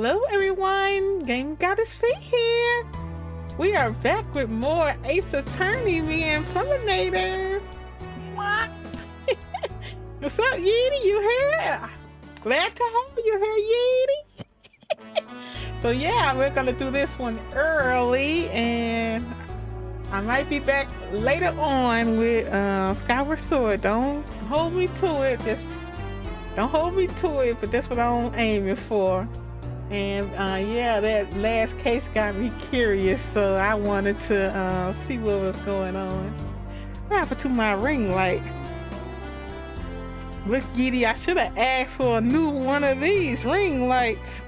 Hello everyone, GameGoddessFee here. We are back with more Ace Attorney, me and Terminator. What? What's up, Yeety? You here? Glad to have you here, Yeety. So yeah, we're gonna do this one early, and I might be back later on with Skyward Sword. Don't hold me to it. Just don't hold me to it, but that's what I'm aiming for. And yeah, that last case got me curious, so I wanted to see what was going on. What happened to my ring light? Look, Yeety, I should have asked for a new one of these ring lights.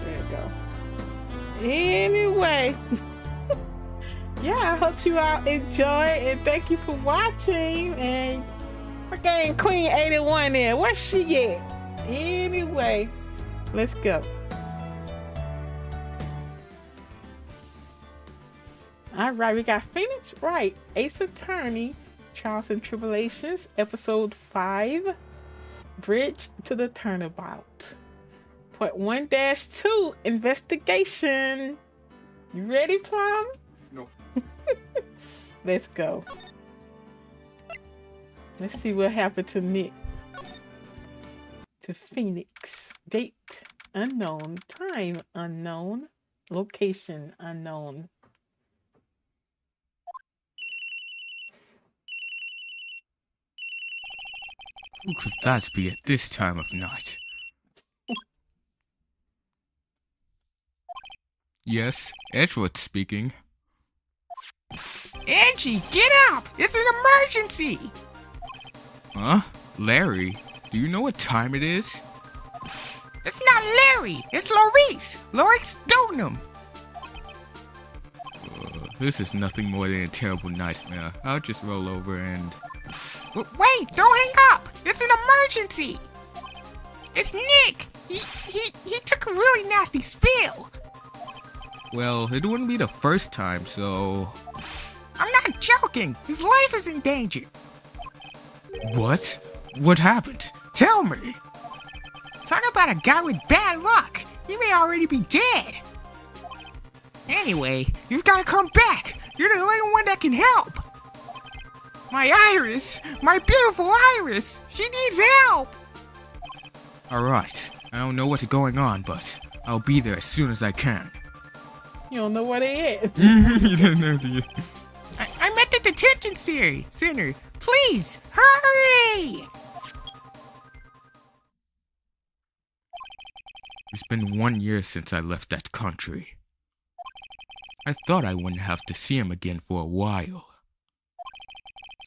There you go. Anyway, yeah, I hope you all enjoy, and thank you for watching. And my game Queen 81 there, where's she at? Anyway, let's go. All right, we got Phoenix Wright, Ace Attorney, Trials and Tribulations, Episode 5, Bridge to the Turnabout. Part 1-2, Investigation. You ready, Plum? No. Let's go. Let's see what happened to Nick. To Phoenix. Date unknown. Time unknown. Location unknown. Who could that be at this time of night? Yes, Edgeworth speaking. Angie, get up! It's an emergency! Huh? Larry, do you know what time it is? It's not Larry! It's Lorice! Lorice Stoneham! This is nothing more than a terrible nightmare. I'll just roll over and... Wait! Don't hang up! It's an emergency! It's Nick! He took a really nasty spill! Well, it wouldn't be the first time, so... I'm not joking! His life is in danger! What? What happened? Tell me! Talk about a guy with bad luck! He may already be dead! Anyway, you've gotta come back! You're the only one that can help! My Iris! My beautiful Iris! She needs help! Alright, I don't know what's going on, but I'll be there as soon as I can. You don't know where they at. You don't know, do you? I'm at the detention center. Please, hurry! It's been 1 year since I left that country. I thought I wouldn't have to see him again for a while.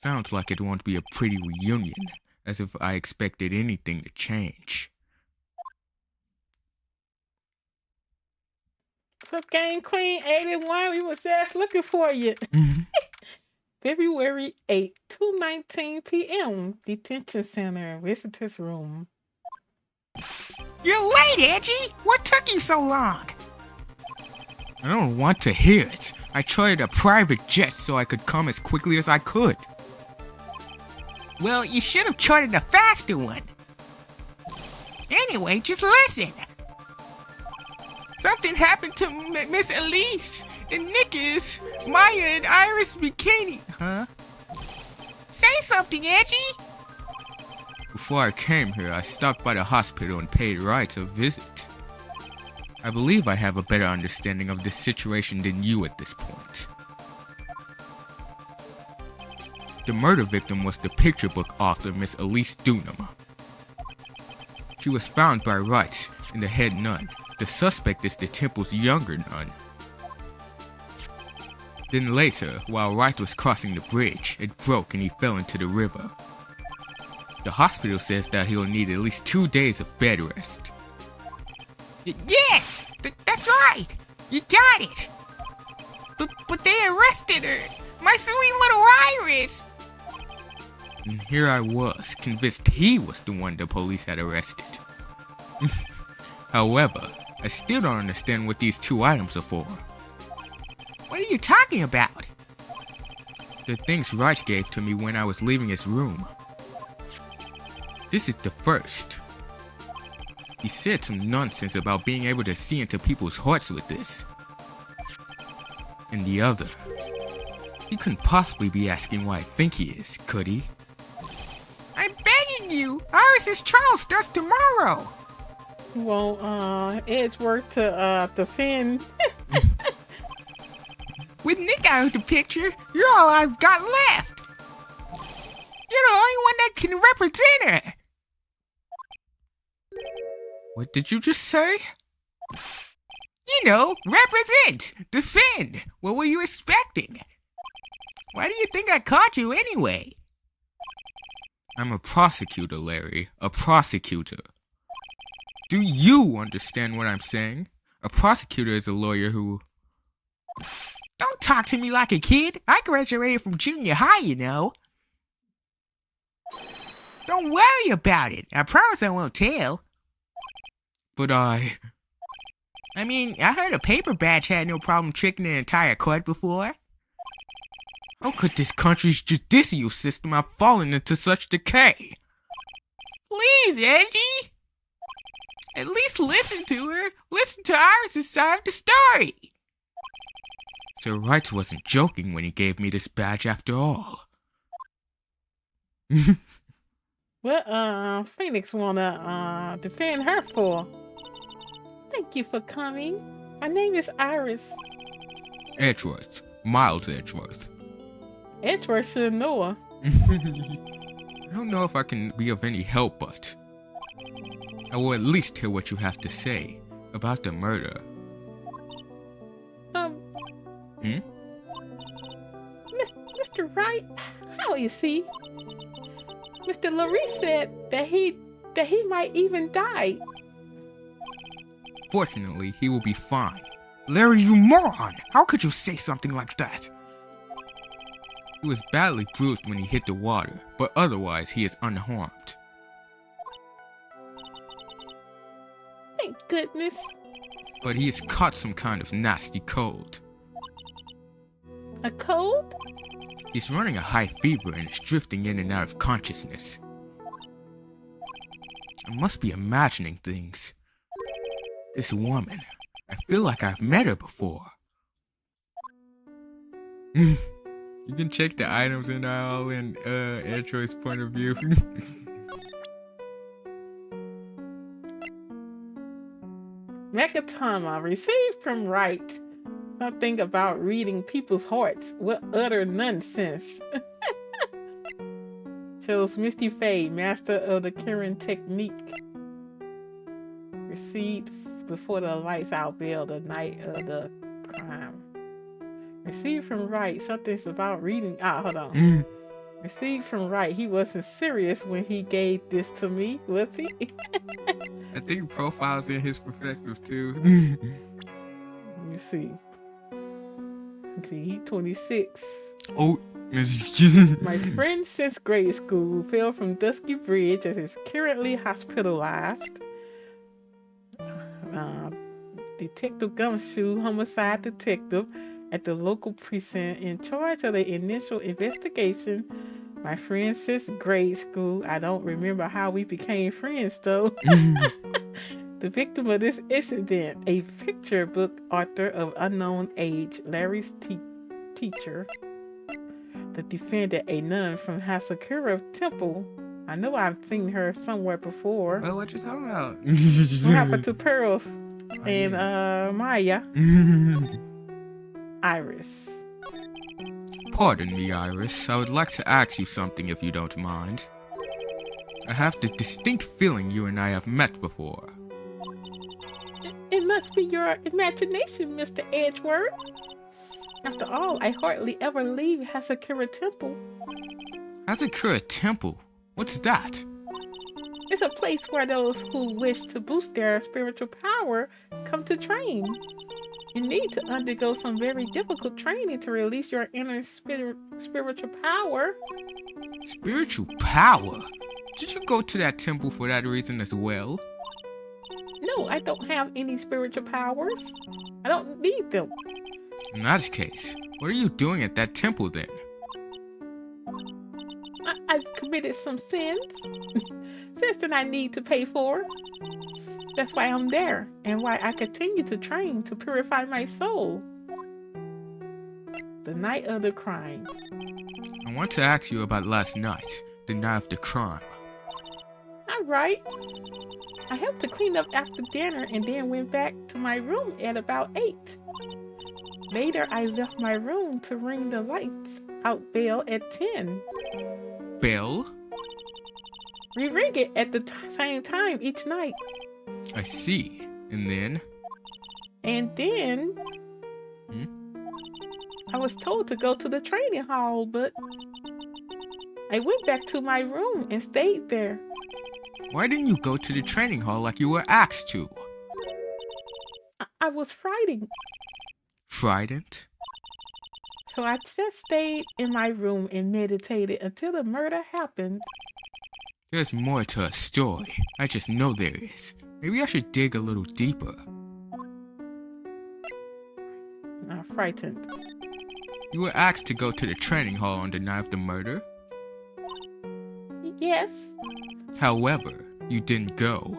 Sounds like it won't be a pretty reunion, as if I expected anything to change. So, Game Queen 81, we was just looking for you. February 8, 2:19 p.m. Detention Center, Visitors Room. You're late, Angie! What took you so long? I don't want to hear it. I chartered a private jet so I could come as quickly as I could. Well, you should have chartered a faster one. Anyway, just listen. Something happened to Miss Elise and Nick's, Maya and Iris Bikini. Huh? Say something, Angie! Before I came here, I stopped by the hospital and paid Wright a visit. I believe I have a better understanding of this situation than you at this point. The murder victim was the picture book author Miss Elise Dunham. She was found by Wright and the head nun. The suspect is the temple's younger nun. Then later, while Wright was crossing the bridge, it broke and he fell into the river. The hospital says that he'll need at least 2 days of bed rest. Yes! That's right! You got it! But they arrested her! My sweet little Iris! And here I was, convinced he was the one the police had arrested. However, I still don't understand what these 2 items are for. What are you talking about? The things Wright gave to me when I was leaving his room. This is the first. He said some nonsense about being able to see into people's hearts with this. And the other. He couldn't possibly be asking why I think he is, could he? I'm begging you! Iris's trial starts tomorrow! Well, Edgeworth to defend. With Nick out of the picture, you're all I've got left! You're the only one that can represent her! What did you just say? You know, represent! Defend! What were you expecting? Why do you think I caught you anyway? I'm a prosecutor, Larry. A prosecutor. Do you understand what I'm saying? A prosecutor is a lawyer who... Don't talk to me like a kid. I graduated from junior high, you know. Don't worry about it. I promise I won't tell. But I mean, I heard a paper badge had no problem tricking an entire court before. How could this country's judicial system have fallen into such decay? Please, Angie! At least listen to her. Listen to Iris' side of the story. Sir Wright wasn't joking when he gave me this badge after all. What Phoenix wanna defend her for? Thank you for coming. My name is Iris. Edgeworth. Miles Edgeworth. Edgeworth should know her. I don't know if I can be of any help, but I will at least hear what you have to say about the murder. Mr. Wright, how is he? Mr. Larry said that he might even die. Fortunately, he will be fine. Larry, you moron! How could you say something like that? He was badly bruised when he hit the water, but otherwise he is unharmed. Thank goodness. But he has caught some kind of nasty cold. A cold? He's running a high fever and is drifting in and out of consciousness. I must be imagining things. This woman, I feel like I've met her before. You can check the items in all in Android's point of view. Megatama received from Wright something about reading people's hearts. What utter nonsense. Chose Misty Faye, master of the Kirin technique. Received before the lights out bell the night of the crime. Received from Wright something's about reading. Hold on. Received from Wright. He wasn't serious when he gave this to me, was he? I think profile's in his perspective too. Let me see. Let's see, he's 26. Oh, my friend since grade school fell from Dusky Bridge and is currently hospitalized. Detective Gumshoe, homicide detective at the local precinct in charge of the initial investigation. My friend since grade school. I don't remember how we became friends though. The victim of this incident, a picture book author of unknown age, Larry's teacher. The defendant, a nun from Hasakura Temple. I know I've seen her somewhere before. Well, what you talking about? What happened to Pearls and Maya? Iris. Pardon me, Iris. I would like to ask you something if you don't mind. I have the distinct feeling you and I have met before. It must be your imagination, Mr. Edgeworth. After all, I hardly ever leave Hasakura Temple. Hasakura Temple? What's that? It's a place where those who wish to boost their spiritual power come to train. You need to undergo some very difficult training to release your inner spiritual power. Spiritual power? Did you go to that temple for that reason as well? No, I don't have any spiritual powers. I don't need them. In that case, what are you doing at that temple then? I've committed some sins. Sins that I need to pay for. That's why I'm there, and why I continue to train to purify my soul. The night of the crime. I want to ask you about last night, the night of the crime. Alright. I helped to clean up after dinner and then went back to my room at about 8. Later, I left my room to ring the lights out bell at 10. Bell? We ring it at the same time each night. I see. And then? And then... I was told to go to the training hall, but I went back to my room and stayed there. Why didn't you go to the training hall like you were asked to? I was frightened. Frightened? So I just stayed in my room and meditated until the murder happened. There's more to a story. I just know there is. Maybe I should dig a little deeper. I'm frightened. You were asked to go to the training hall on the night of the murder? Yes. However, you didn't go.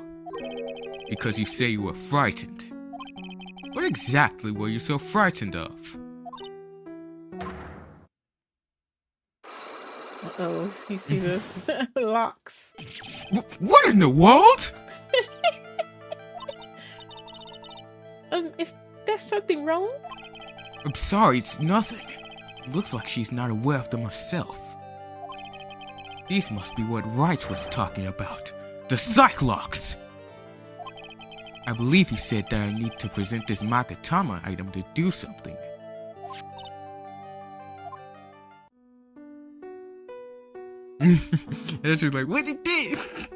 Because you say you were frightened. What exactly were you so frightened of? Uh-oh, you see the locks. What in the world? Is there something wrong? I'm sorry, it's nothing. Looks like she's not aware of them herself. These must be what Wright was talking about. The Cyclops! I believe he said that I need to present this Magatama item to do something. And she's like, what did this?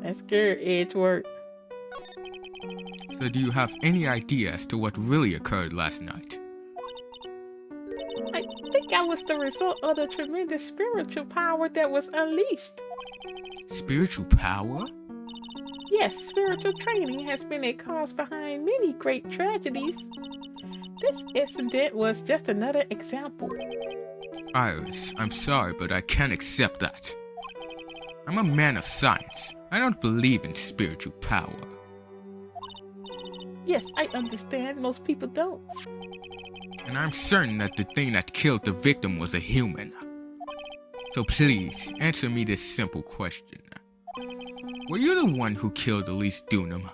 That's good, Edgeworth. So do you have any idea as to what really occurred last night? I think I was the result of the tremendous spiritual power that was unleashed. Spiritual power? Yes, spiritual training has been a cause behind many great tragedies. This incident was just another example. Iris, I'm sorry, but I can't accept that. I'm a man of science. I don't believe in spiritual power. Yes, I understand. Most people don't. And I'm certain that the thing that killed the victim was a human. So please, answer me this simple question. Were you the one who killed Elise Dunham?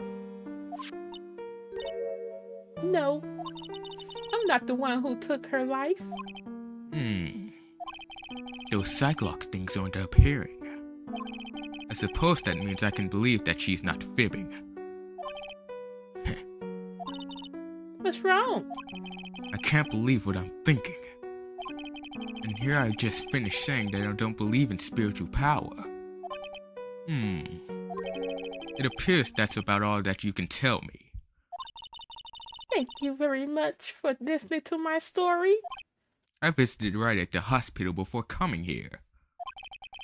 No. I'm not the one who took her life. Those Cyclops things aren't appearing. I suppose that means I can believe that she's not fibbing. What's wrong? I can't believe what I'm thinking. And here I just finished saying that I don't believe in spiritual power. It appears that's about all that you can tell me. Thank you very much for listening to my story. I visited Wright at the hospital before coming here.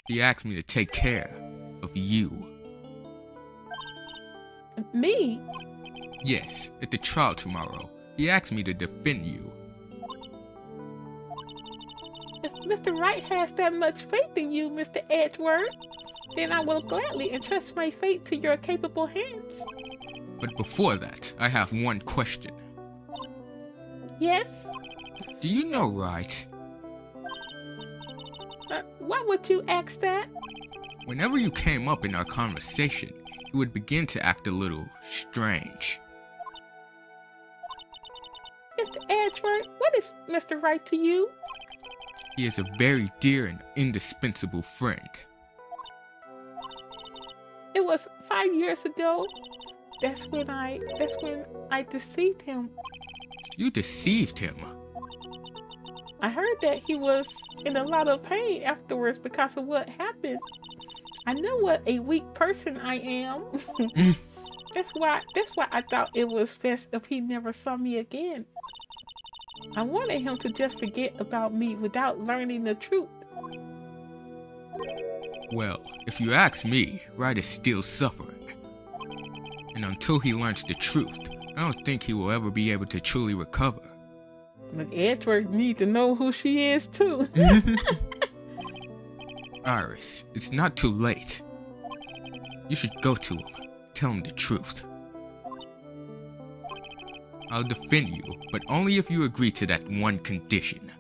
He asked me to take care of you. Me? Yes, at the trial tomorrow. He asked me to defend you. If Mr. Wright has that much faith in you, Mr. Edgeworth, then I will gladly entrust my fate to your capable hands. But before that, I have one question. Yes? Do you know Wright? Why would you ask that? Whenever you came up in our conversation, you would begin to act a little strange. Mr. Edgeworth, what is Mr. Wright to you? He is a very dear and indispensable friend. It was 5 years ago. That's when I deceived him. You deceived him. I heard that he was in a lot of pain afterwards because of what happened. I know what a weak person I am. That's why I thought it was best if he never saw me again. I wanted him to just forget about me without learning the truth. Well, if you ask me, Wright is still suffering. And until he learns the truth, I don't think he will ever be able to truly recover. But Edgeworth needs to know who she is too. Iris, it's not too late. You should go to him. tell him the truth. I'll defend you, but only if you agree to that one condition.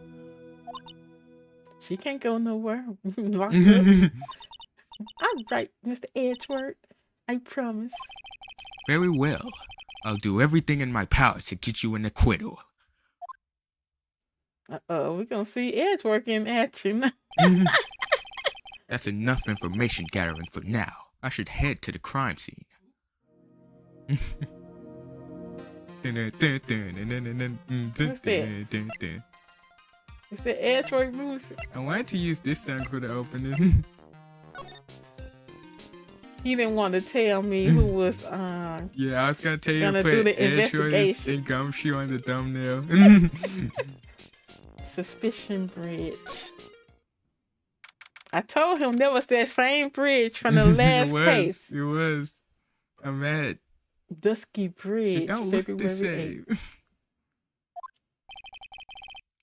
She can't go nowhere. Locked up. All right, Mr. Edgeworth. I promise. Very well. I'll do everything in my power to get you an acquittal. Uh-oh, we're gonna see Edgeworth in action. That's enough information gathering for now. I should head to the crime scene. What's that? It's the Edgeworth music. I wanted to use this song for the opening. He didn't want to tell me who was yeah, I was gonna tell you gonna to do put the Edgeworth investigation. and Gumshoe on the thumbnail. Suspicion Bridge. I told him there was that same bridge from the last case. It was. I'm mad. Dusky Bridge. It don't look the February 8th. same.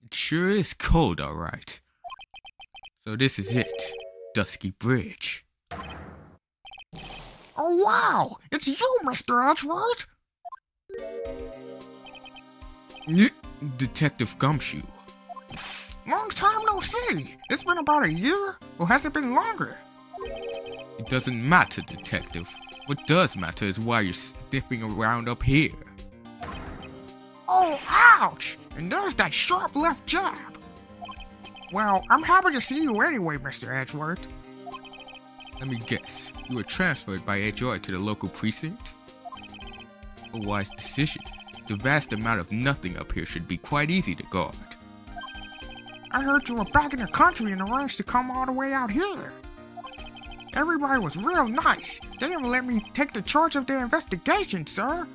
It sure is cold, alright. So this is it. Dusky Bridge. Oh, wow! It's you, Mr. Edgeworth! Detective Gumshoe. Long time no see! It's been about a year? Or has it been longer? It doesn't matter, Detective. What does matter is why you're sniffing around up here. Oh, ouch! And there's that sharp left jab. Well, I'm happy to see you anyway, Mr. Edgeworth. Let me guess. You were transferred by Edgeworth to the local precinct? A wise decision. The vast amount of nothing up here should be quite easy to guard. I heard you were back in the country and arranged to come all the way out here. Everybody was real nice. They didn't let me take the charge of the investigation, sir.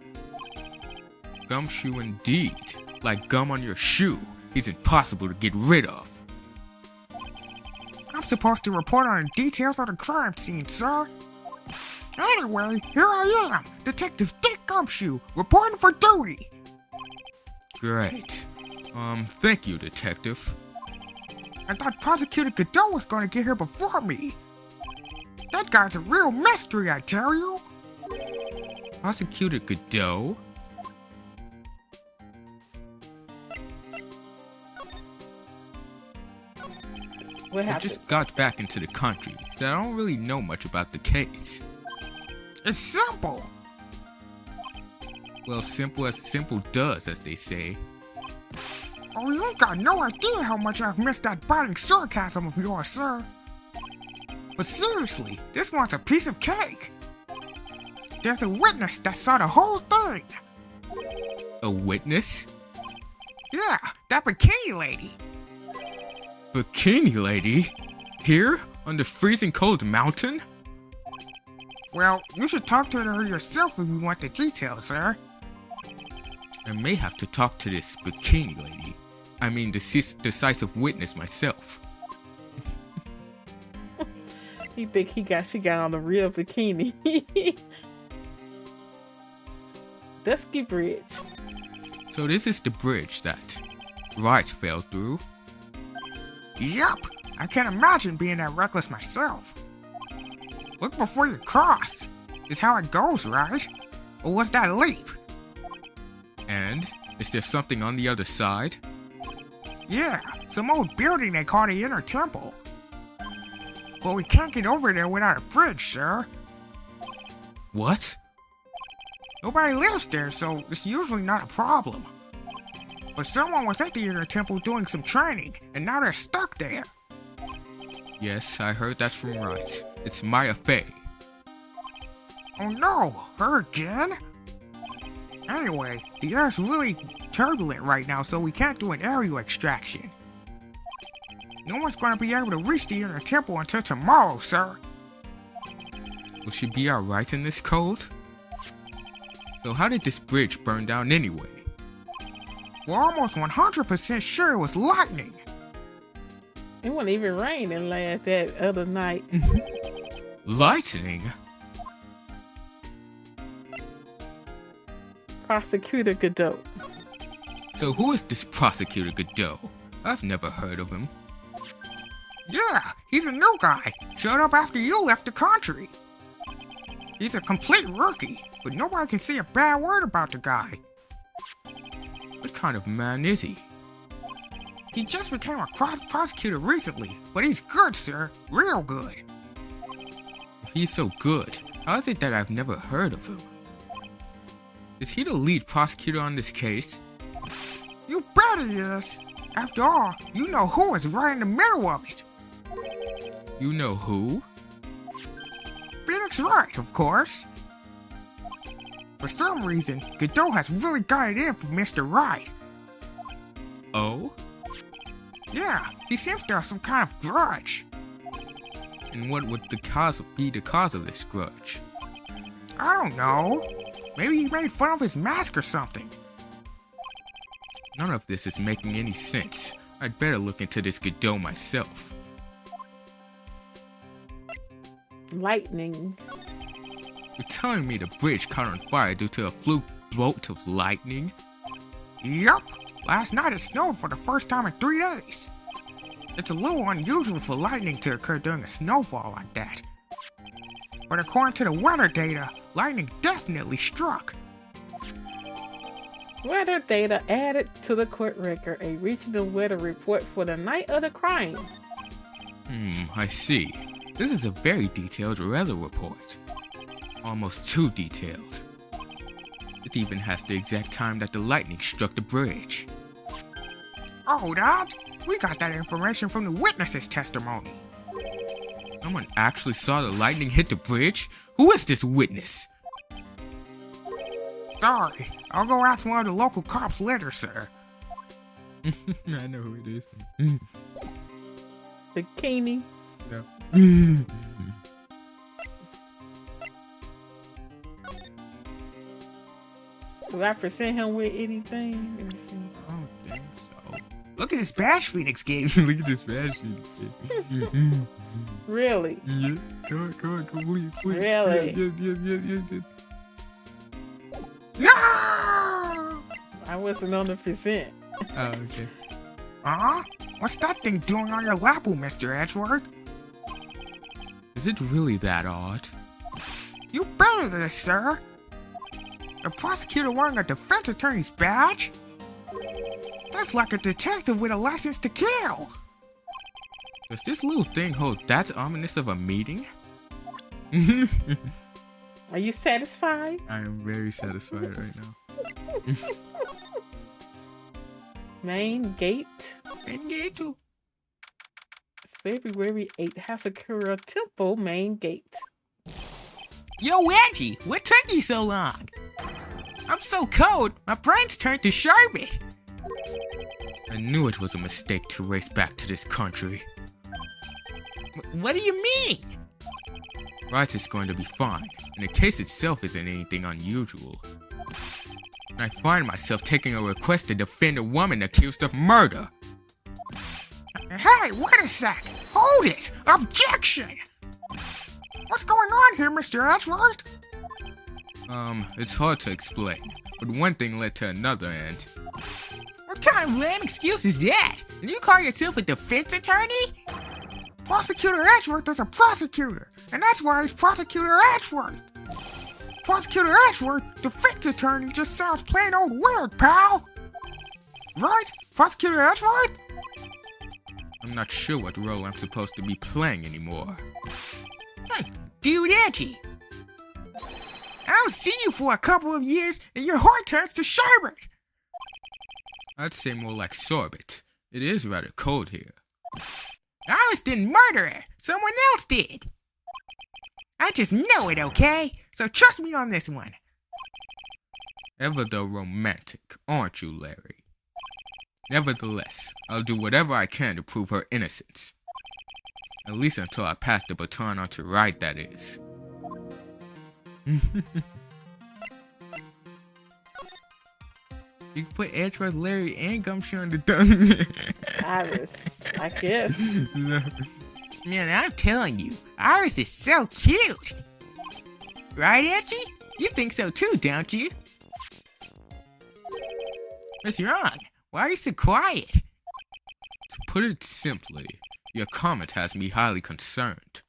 Gumshoe indeed. Like gum on your shoe. He's impossible to get rid of. I'm supposed to report on the details of the crime scene, sir. Anyway, here I am, Detective Dick Gumshoe, reporting for duty. Great. Thank you, Detective. I thought Prosecutor Godot was going to get here before me. That guy's a real mystery, I tell you. Prosecutor Godot? What I happened? just got back into the country, so I don't really know much about the case. It's simple. Well, simple as simple does, as they say. Oh, you ain't got no idea how much I've missed that biting sarcasm of yours, sir. But seriously, this one's a piece of cake. There's a witness that saw the whole thing. A witness? Yeah, that bikini lady. Bikini lady? Here? On the freezing cold mountain? Well, you should talk to her yourself if you want the details, sir. I may have to talk to this bikini lady. I mean, the decisive witness myself. He think she got on the real bikini. Dusky Bridge. So this is the bridge that Wright fell through. Yup, I can't imagine being that reckless myself. Look before you cross. Is how it goes, right? Or was that a leap? And is there something on the other side? Yeah, some old building they call the Inner Temple. But we can't get over there without a bridge, sir. What? Nobody lives there, so it's usually not a problem. But someone was at the Inner Temple doing some training, and now they're stuck there. Yes, I heard that from Wright. It's Maya Fey. Oh no, her again? Anyway, the air's really turbulent right now, so we can't do an aerial extraction. No one's going to be able to reach the Inner Temple until tomorrow, sir. Will she be alright in this cold? So how did this bridge burn down anyway? We're almost 100% sure it was lightning. It wasn't even raining that other night. Lightning? Prosecutor Godot. So who is this Prosecutor Godot? I've never heard of him. Yeah, he's a new guy. Showed up after you left the country. He's a complete rookie, but nobody can say a bad word about the guy. What kind of man is he? He just became a prosecutor recently, but he's good, sir. Real good. If he's so good, how is it that I've never heard of him? Is he the lead prosecutor on this case? You bet he is. After all, you know who is right in the middle of it. You know who? Phoenix Wright, of course. For some reason, Godot has really got it in for Mr. Wright. Oh? Yeah, he seems to have some kind of grudge. And what would be the cause of this grudge? I don't know. Maybe he made fun of his mask or something. None of this is making any sense. I'd better look into this Godot myself. Lightning. You're telling me the bridge caught on fire due to a fluke bolt of lightning? Yup. Last night it snowed for the first time in 3 days. It's a little unusual for lightning to occur during a snowfall like that. But according to the weather data, lightning definitely struck. Weather data added to the court record, a regional weather report for the night of the crime. I see. This is a very detailed weather report. Almost too detailed. It even has the exact time that the lightning struck the bridge. Oh, Dad, we got that information from the witness's testimony. Someone actually saw the lightning hit the bridge? Who is this witness? Sorry, I'll go ask one of the local cops later, sir. I know who it is. Bikini. No. Do I present him with anything? Let me see. I don't think so. Look at this Bash Phoenix game. Look at this Bash Phoenix game. Really? Yeah. Come on, please. Really? Yes. No! I wasn't on the present. Oh, okay. What's that thing doing on your lapel, Mr. Edgeworth? Is it really that odd? You bet it is, sir. A prosecutor wearing a defense attorney's badge? That's like a detective with a license to kill. Does this little thing hold that ominous of a meeting? Are you satisfied? I am very satisfied right now. Main gate. Main gate too. February 8th, Hasakura Temple main gate. Yo, Angie, what took you so long? I'm so cold, my brain's turned to sherbet. I knew it was a mistake to race back to this country. What do you mean? Right is going to be fine, and the case itself isn't anything unusual. I find myself taking a request to defend a woman accused of murder. Hey, wait a sec! Hold it! Objection! What's going on here, Mr. Edgeworth? It's hard to explain, but one thing led to another and... What kind of lame excuse is that? And you call yourself a defense attorney? Prosecutor Edgeworth is a prosecutor, and that's why he's Prosecutor Edgeworth. Prosecutor Edgeworth, defense attorney, just sounds plain old weird, pal. Right, Prosecutor Edgeworth? I'm not sure what role I'm supposed to be playing anymore. Dude Edgy. I don't see you for a couple of years, and your heart turns to sherbet. I'd say more like sorbet. It is rather cold here. Iris didn't murder her. Someone else did. I just know it, okay? So trust me on this one. Ever the romantic, aren't you, Larry? Nevertheless, I'll do whatever I can to prove her innocence. At least until I pass the baton on to Wright, that is. You can put Edgeworth, Larry, and Gumshoe on the tongue. Iris, I guess. No. Man, I'm telling you, Iris is so cute. Right, Edgy? You think so too, don't you? What's wrong? Why are you so quiet? To put it simply, your comment has me highly concerned.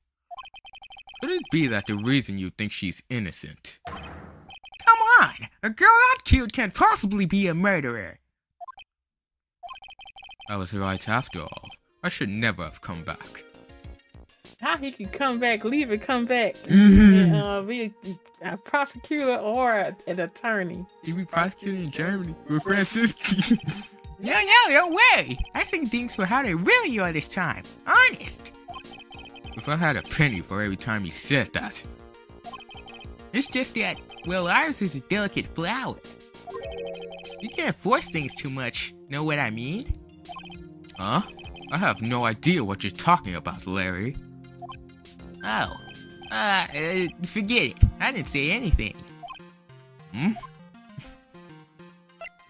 Put it be that the reason you think she's innocent? Come on! A girl that cute can't possibly be a murderer. I was right after all. I should never have come back. How he can come back, leave and come back, and be a prosecutor or an attorney. He be prosecuting in Germany with Francis. No way! I think things for how they really are this time. Honest. If I had a penny for every time he said that. It's just that, well, ours is a delicate flower. You can't force things too much, know what I mean? Huh? I have no idea what you're talking about, Larry. Oh. Forget it. I didn't say anything.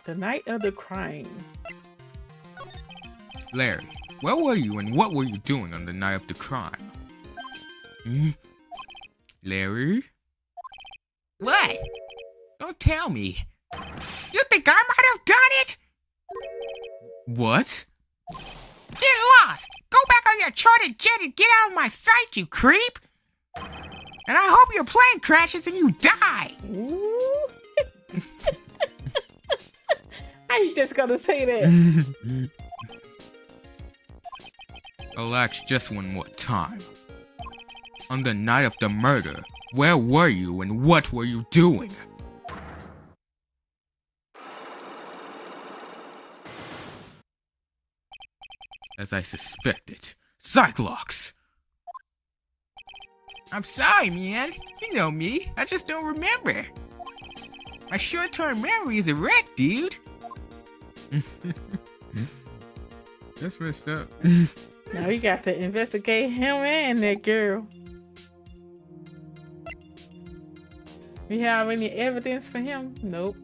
The night of the crime. Larry, where were you and what were you doing on the night of the crime? Larry? What? Don't tell me. You think I might have done it? What? Get lost! Go back on your chartered jet and get out of my sight, you creep! And I hope your plane crashes and you die! Ooh. How you just gonna say that? I'll ask just one more time. On the night of the murder, where were you and what were you doing? As I suspected, Cyclops! I'm sorry, man. You know me. I just don't remember. My short-term memory is a wreck, dude. That's messed up. Now we got to investigate him and that girl. We have any evidence for him? Nope.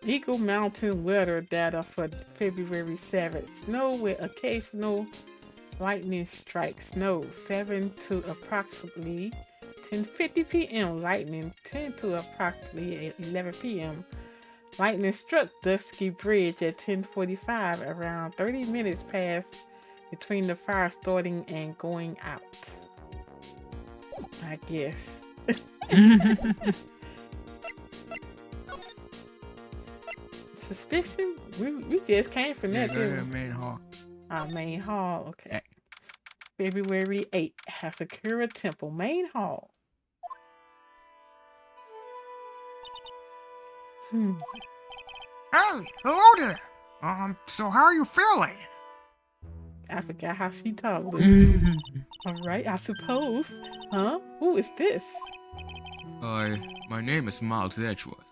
Eagle Mountain weather data for February 7th. Snow with occasional lightning strikes. Snow 7 to approximately 10:50 p.m. Lightning 10 to approximately 11 p.m. Lightning struck Dusky Bridge at 10:45, around 30 minutes passed between the fire starting and going out. I guess. Suspicion? We just came from that, didn't we? Main hall. Our main hall, okay. February 8th, Hasakura Temple, main hall. Hey, hello there. So how are you feeling? I forgot how she talked. Alright, I suppose. Huh? Who is this? My name is Miles Edgeworth.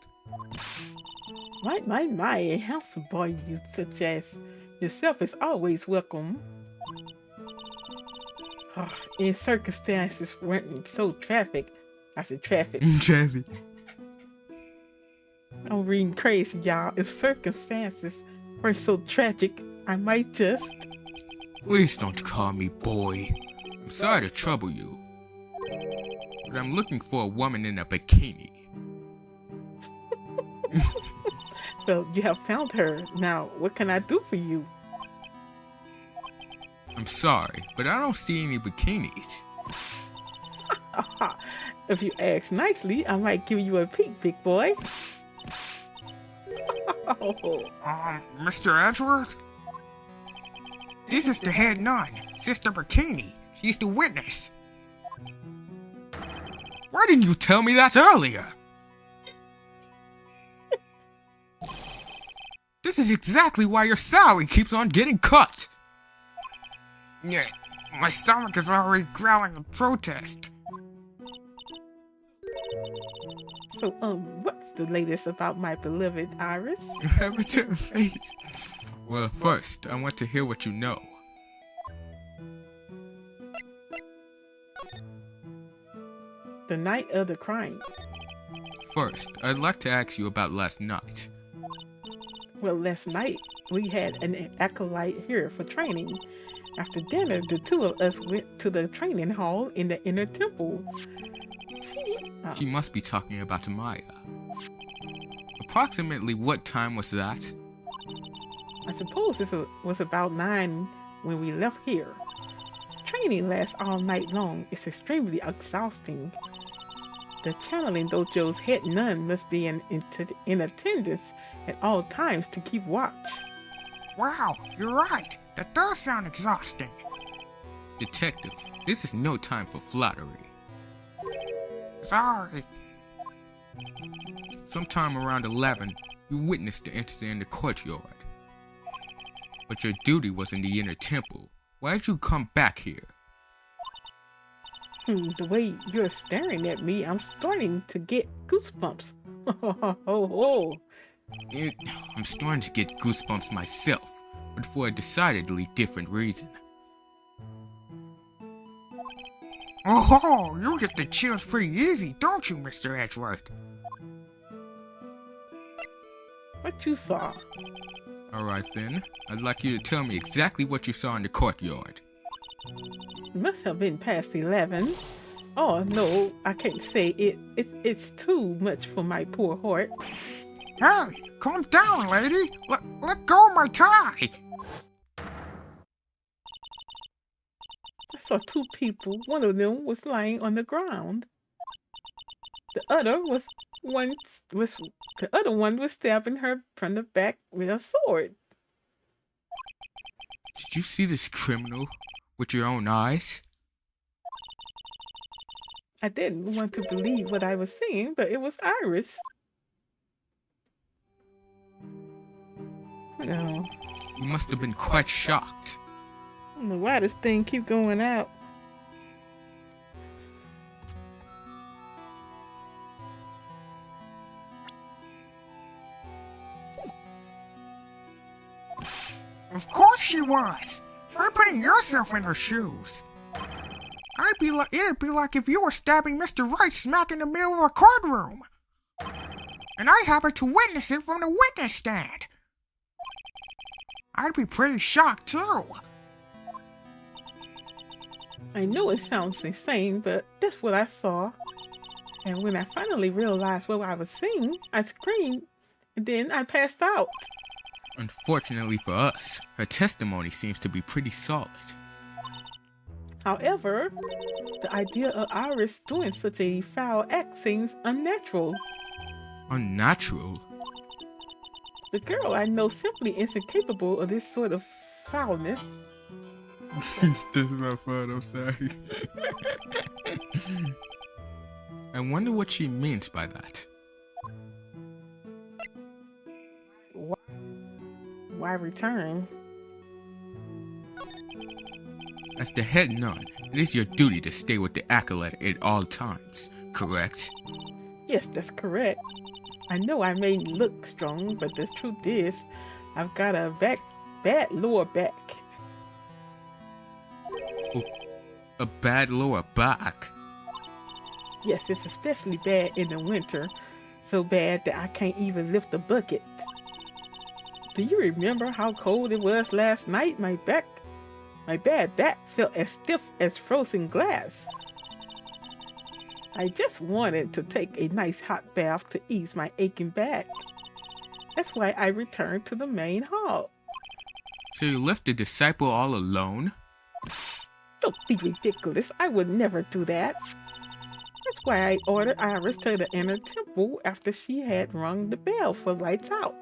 My, a handsome boy you such as yourself is always welcome. Oh, in circumstances weren't so traffic. I said traffic. Traffic. I'm reading crazy, y'all. If circumstances were so tragic, I might just... Please don't call me boy. I'm sorry to trouble you. But I'm looking for a woman in a bikini. Well, you have found her. Now, what can I do for you? I'm sorry, but I don't see any bikinis. If you ask nicely, I might give you a peek, big boy. Mr. Edgeworth? This is the head nun, Sister Bikini. She's the witness. Why didn't you tell me that earlier? This is exactly why your salary keeps on getting cut. Yeah, my stomach is already growling in protest. So, what's the latest about my beloved Iris? You have it to her face. Well, first, I want to hear what you know. The night of the crime. First, I'd like to ask you about last night. Well, last night, we had an acolyte here for training. After dinner, the two of us went to the training hall in the inner temple. She must be talking about Maya. Approximately what time was that? I suppose this was about 9 when we left here. Training lasts all night long. It's extremely exhausting. The channeling dojo's head nun must be in attendance at all times to keep watch. Wow, you're right. That does sound exhausting. Detective, this is no time for flattery. Sorry. Sometime around 11, you witnessed the incident in the courtyard. But your duty was in the inner temple. Why did you come back here? The way you're staring at me, I'm starting to get goosebumps. I'm starting to get goosebumps myself, but for a decidedly different reason. Oh, you get the chills pretty easy, don't you, Mr. Edgeworth? What you saw? Alright then, I'd like you to tell me exactly what you saw in the courtyard. It must have been past 11. Oh no, I can't say it. It's too much for my poor heart. Hey, calm down, lady. Let go of my tie. I saw 2 people. One of them was lying on the ground. The other one was stabbing her from the back with a sword. Did you see this criminal with your own eyes? I didn't want to believe what I was seeing, but it was Iris. No. You must have been quite shocked. I don't know why this thing keep going out. Of course she was. Try putting yourself in her shoes. It'd be like if you were stabbing Mr. Right smack in the middle of a courtroom. And I happened to witness it from the witness stand. I'd be pretty shocked too. I know it sounds insane, but that's what I saw. And when I finally realized what I was seeing, I screamed, and then I passed out. Unfortunately for us, her testimony seems to be pretty solid. However, the idea of Iris doing such a foul act seems unnatural. Unnatural? The girl I know simply isn't capable of this sort of foulness. This is my fault, I'm sorry. I wonder what she means by that. Why return? As the head nun, it is your duty to stay with the acolyte at all times, correct? Yes, that's correct. I know I may look strong, but the truth is, I've got a bad lower back. Oh, a bad lower back? Yes, it's especially bad in the winter. So bad that I can't even lift a bucket. Do you remember how cold it was last night? My bad back felt as stiff as frozen glass. I just wanted to take a nice hot bath to ease my aching back. That's why I returned to the main hall. So you left the disciple all alone? Don't be ridiculous. I would never do that. That's why I ordered Iris to the inner temple after she had rung the bell for lights out.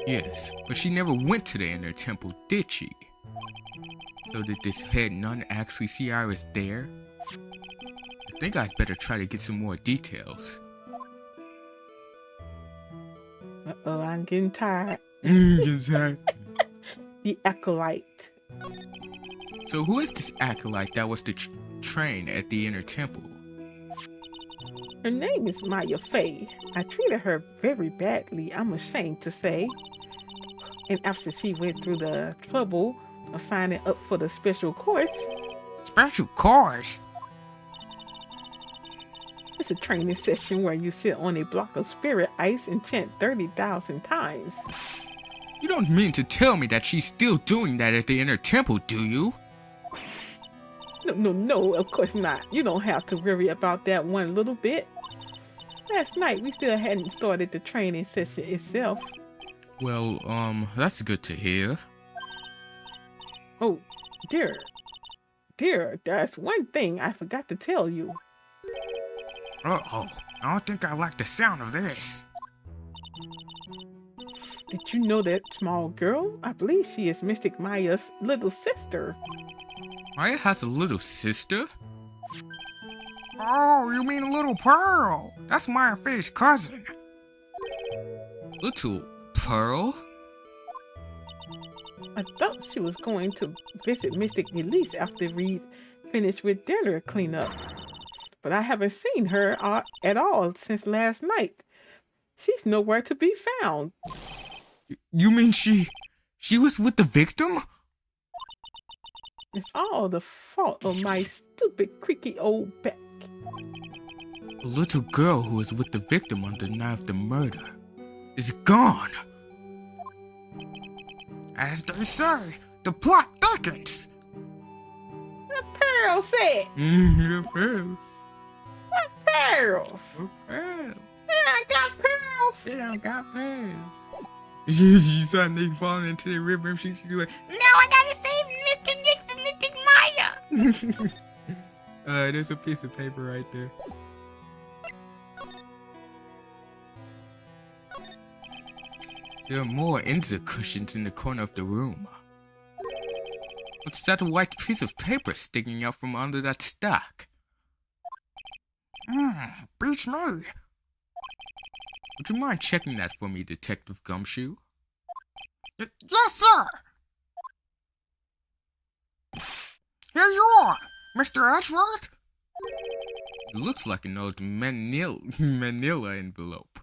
Yes, but she never went to the inner temple, did she? So did this head nun actually see Iris there? I think I'd better try to get some more details. Uh-oh, I'm getting tired. The acolyte. So who is this acolyte that was to train at the inner temple? Her name is Maya Fey. I treated her very badly, I'm ashamed to say. And after she went through the trouble of signing up for the special course... Special course? It's a training session where you sit on a block of spirit ice and chant 30,000 times. You don't mean to tell me that she's still doing that at the inner temple, do you? No, of course not. You don't have to worry about that one little bit. Last night, we still hadn't started the training session itself. Well, that's good to hear. Oh, dear, there's one thing I forgot to tell you. Uh-oh, I don't think I like the sound of this. Did you know that small girl? I believe she is Mystic Maya's little sister. Maya has a little sister? Oh, you mean Little Pearl? That's Maya Faye's cousin. Little Pearl? I thought she was going to visit Mystic Elise after we finished with dinner cleanup. But I haven't seen her at all since last night. She's nowhere to be found. You mean she was with the victim? It's all the fault of my stupid creaky old back. A little girl who was with the victim on the night of the murder is gone. As they say, the plot thickens. What Pearl said? The pearls. What pearls? The pearls. I got pearls. They don't got pearls. You saw Nick falling into the river and she's like, No, I gotta save Mr. Nick from Mystic Maya. there's a piece of paper right there. There are more insert cushions in the corner of the room. What's that white piece of paper sticking out from under that stack? Beats me. Would you mind checking that for me, Detective Gumshoe? Yes, sir. Here you are, Mr. Edgeworth. It looks like an old manila envelope.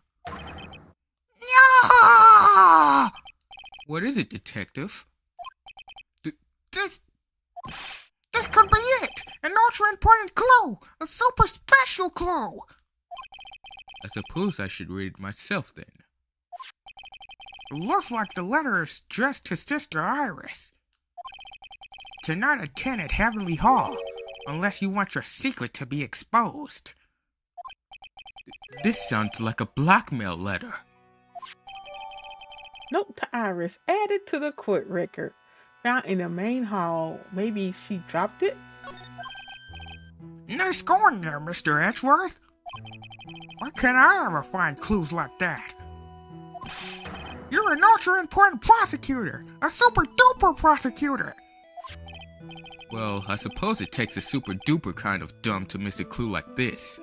Yeah! What is it, Detective? This could be it. An ultra important clue. A super special clue. I suppose I should read it myself then. It looks like the letter is addressed to Sister Iris. Tonight at 10 at Heavenly Hall, unless you want your secret to be exposed. This sounds like a blackmail letter. Note to Iris, added to the court record. Found in the main hall. Maybe she dropped it? Nice going there, Mr. Edgeworth. Why can't I ever find clues like that? You're an ultra important prosecutor, a super duper prosecutor. Well, I suppose it takes a super duper kind of dumb to miss a clue like this.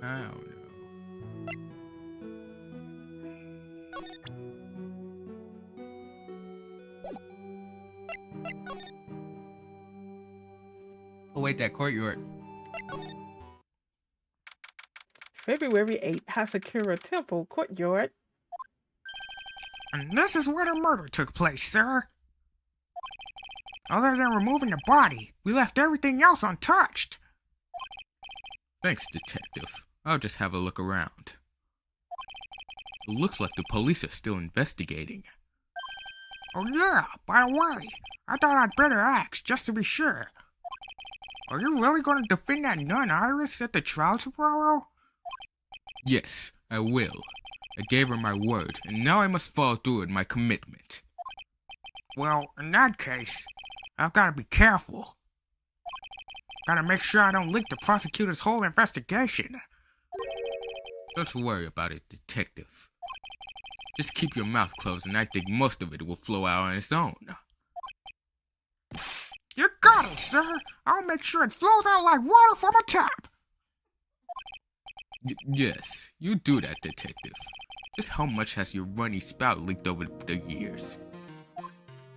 I don't know. Oh wait, that courtyard. February 8th, Hasakura Temple Courtyard. And this is where the murder took place, sir. Other than removing the body, we left everything else untouched. Thanks, Detective. I'll just have a look around. It looks like the police are still investigating. Oh yeah, by the way, I thought I'd better ask, just to be sure. Are you really going to defend that nun Iris at the trial tomorrow? Yes, I will. I gave her my word, and now I must follow through with my commitment. Well, in that case, I've got to be careful. Gotta make sure I don't leak the prosecutor's whole investigation. Don't worry about it, Detective. Just keep your mouth closed and I think most of it will flow out on its own. You got it, sir. I'll make sure it flows out like water from a tap. Yes, you do that, Detective. Just how much has your runny spout leaked over the years?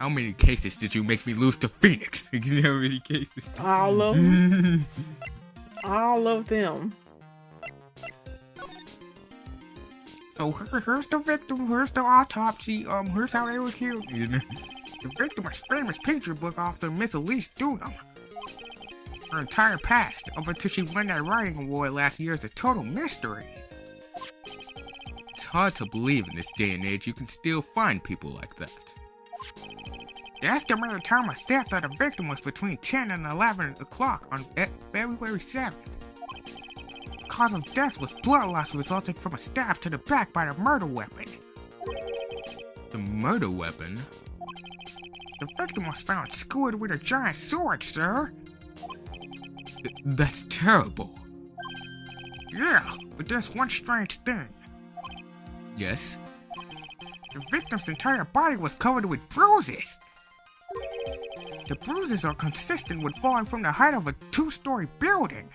How many cases did you make me lose to Phoenix? How many cases? All of them. All of them. So here's the victim, here's the autopsy, here's how they were killed. The victim was famous picture book author Miss Elise Dunham. Her entire past, up until she won that writing award last year, is a total mystery. It's hard to believe in this day and age you can still find people like that. The estimated time of death of the victim was between 10 and 11 o'clock on February 7th. The cause of death was blood loss resulting from a stab to the back by the murder weapon. The murder weapon? The victim was found skewered with a giant sword, sir. That's terrible. Yeah, but there's one strange thing. Yes? The victim's entire body was covered with bruises. The bruises are consistent with falling from the height of a 2-story building.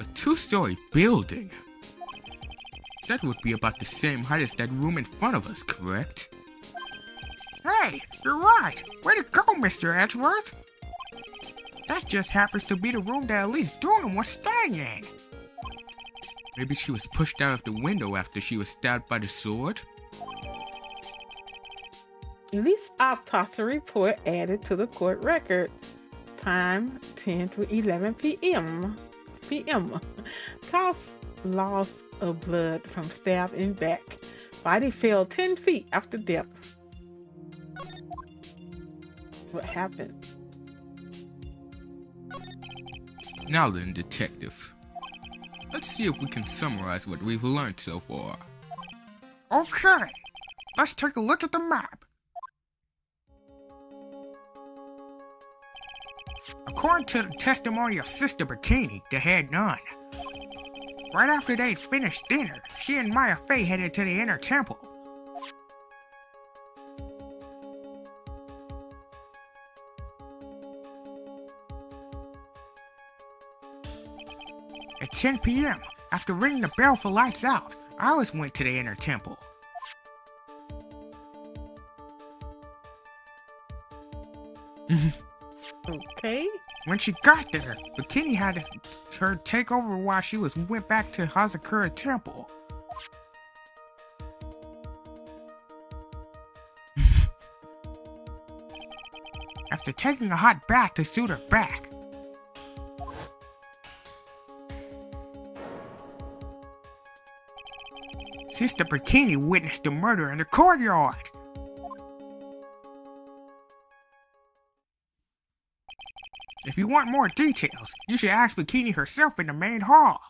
A 2-story building? That would be about the same height as that room in front of us, correct? Hey, you're right. Way to go, Mr. Edgeworth. That just happens to be the room that Elise Dunham was staying in. Maybe she was pushed out of the window after she was stabbed by the sword? Elise autopsy report added to the court record. Time 10 to 11 p.m. Cause loss of blood from stab in back. Body fell 10 feet after death. What happened? Now then, detective. Let's see if we can summarize what we've learned so far. Okay, let's take a look at the map. According to the testimony of Sister Bikini, the head nun, right after they'd finished dinner, she and Maya Fey headed to the inner temple. At 10 p.m., after ringing the bell for lights out, I always went to the inner temple. Okay. When she got there, Bikini had her take over while she went back to Hazakura Temple. After taking a hot bath to soothe her back, Sister Bikini witnessed the murder in the courtyard. If you want more details, you should ask Bikini herself in the main hall.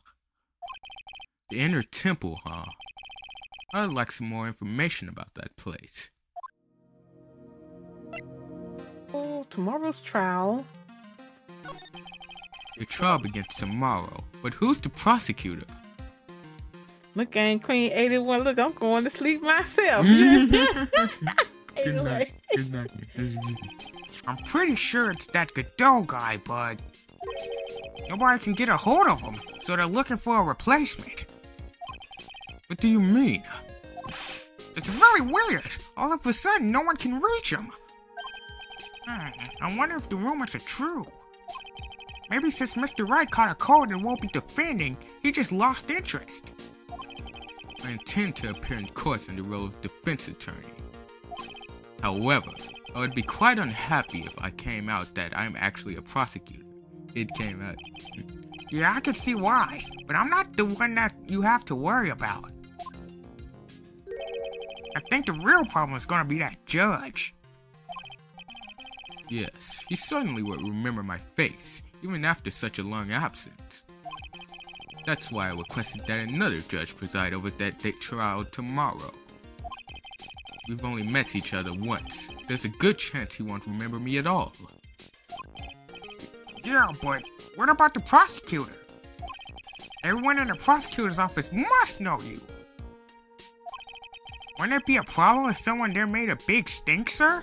The inner temple, huh? I'd like some more information about that place. Oh, tomorrow's trial. Your trial begins tomorrow, but who's the prosecutor? Look, ain't Queen 81. Look, I'm going to sleep myself. Anyway. Good night. I'm pretty sure it's that Godot guy, but nobody can get a hold of him, so they're looking for a replacement. What do you mean? It's really weird. All of a sudden, no one can reach him. I wonder if the rumors are true. Maybe since Mr. Wright caught a cold and won't be defending, he just lost interest. I intend to appear in court in the role of defense attorney. However, I would be quite unhappy if I came out that I'm actually a prosecutor. It came out. Yeah, I can see why, but I'm not the one that you have to worry about. I think the real problem is gonna be that judge. Yes, he certainly would remember my face, even after such a long absence. That's why I requested that another judge preside over that trial tomorrow. We've only met each other once. There's a good chance he won't remember me at all. Yeah, but what about the prosecutor? Everyone in the prosecutor's office must know you. Wouldn't it be a problem if someone there made a big stink, sir?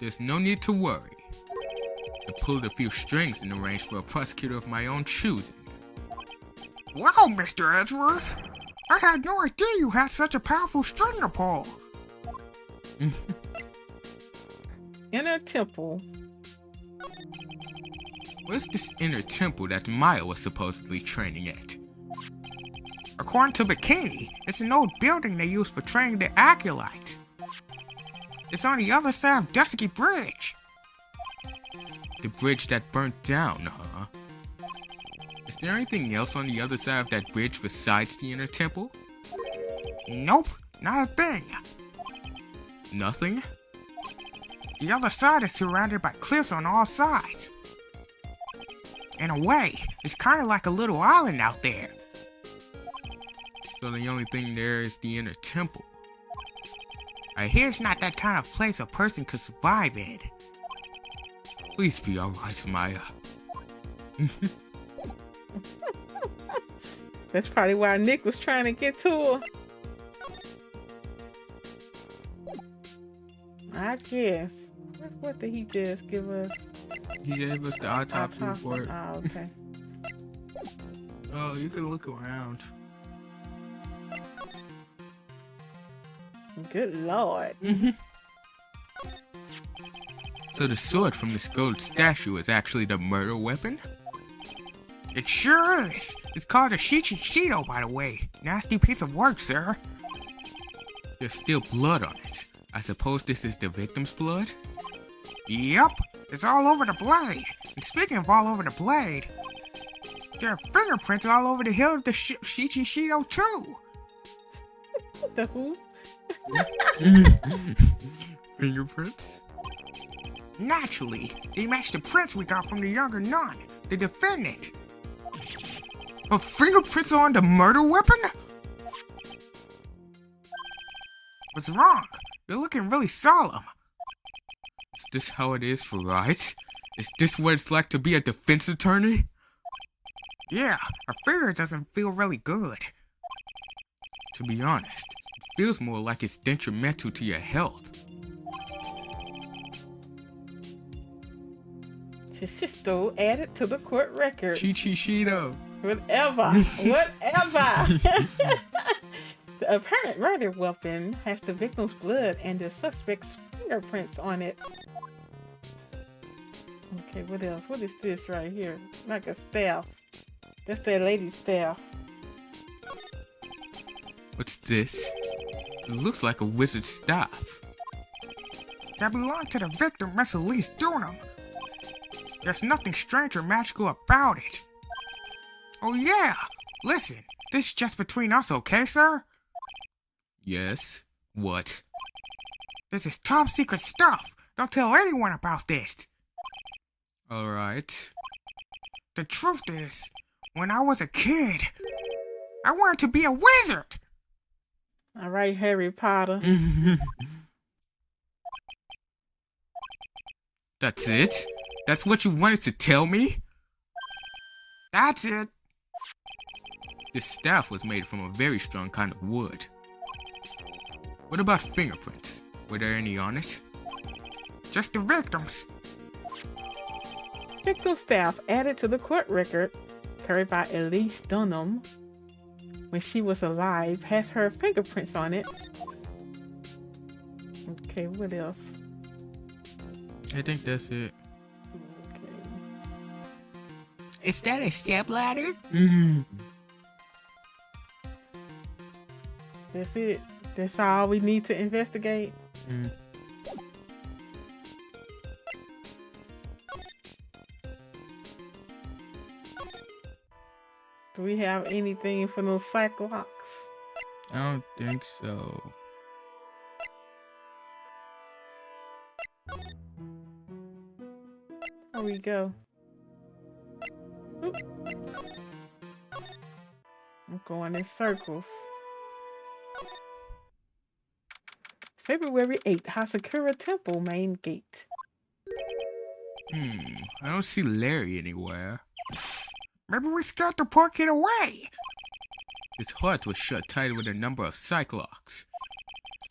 There's no need to worry. I pulled a few strings and arranged for a prosecutor of my own choosing. Wow, Mr. Edgeworth! I had no idea you had such a powerful string to pull. Inner temple. Where's this inner temple that Maya was supposedly training at? According to Bikini, it's an old building they use for training the acolytes. It's on the other side of Dusky Bridge. The bridge that burnt down, huh? Is there anything else on the other side of that bridge besides the inner temple? Nope, not a thing. Nothing? The other side is surrounded by cliffs on all sides. In a way, it's kind of like a little island out there. So the only thing there is the inner temple. I hear it's not that kind of place a person could survive in. Please be alright, Maya. That's probably why Nick was trying to get to her. I guess. What did he just give us? He gave us the autopsy report. Oh, okay. Oh, you can look around. Good lord. So the sword from this gold statue is actually the murder weapon? It sure is. It's called a Shichido, by the way. Nasty piece of work, sir. There's still blood on it. I suppose this is the victim's blood? Yep, it's all over the blade. And speaking of all over the blade, there are fingerprints all over the hilt of the Shichido too. The who? Fingerprints? Naturally, they match the prints we got from the younger nun, the defendant. But fingerprints on the murder weapon? What's wrong? You're looking really solemn. Is this how it is for rights? Is this what it's like to be a defense attorney? Yeah, I figure it doesn't feel really good. To be honest, it feels more like it's detrimental to your health. Shishisto added to the court record. Shichido. Whatever. The apparent murder weapon has the victim's blood and the suspect's fingerprints on it. Okay, what else? What is this right here? Like a staff. That's that lady's staff. What's this? It looks like a wizard's staff. That belonged to the victim, Miss Elise Dunham. There's nothing strange or magical about it. Oh yeah, listen, this is just between us, okay, sir? Yes? What? This is top secret stuff. Don't tell anyone about this. Alright. The truth is, when I was a kid, I wanted to be a wizard. Alright, Harry Potter. That's it? That's what you wanted to tell me? That's it. This staff was made from a very strong kind of wood. What about fingerprints? Were there any on it? Just the victims. Victim staff added to the court record, carried by Elise Dunham when she was alive, has her fingerprints on it. Okay, what else? I think that's it. Okay. Is that a stepladder? That's it. That's all we need to investigate. Do we have anything for those Cyclops? I don't think so. Here we go. Oop. I'm going in circles. February 8th, Hasakura Temple main gate. I don't see Larry anywhere. Maybe we scared the poor kid away. His heart was shut tight with a number of Cyclocks.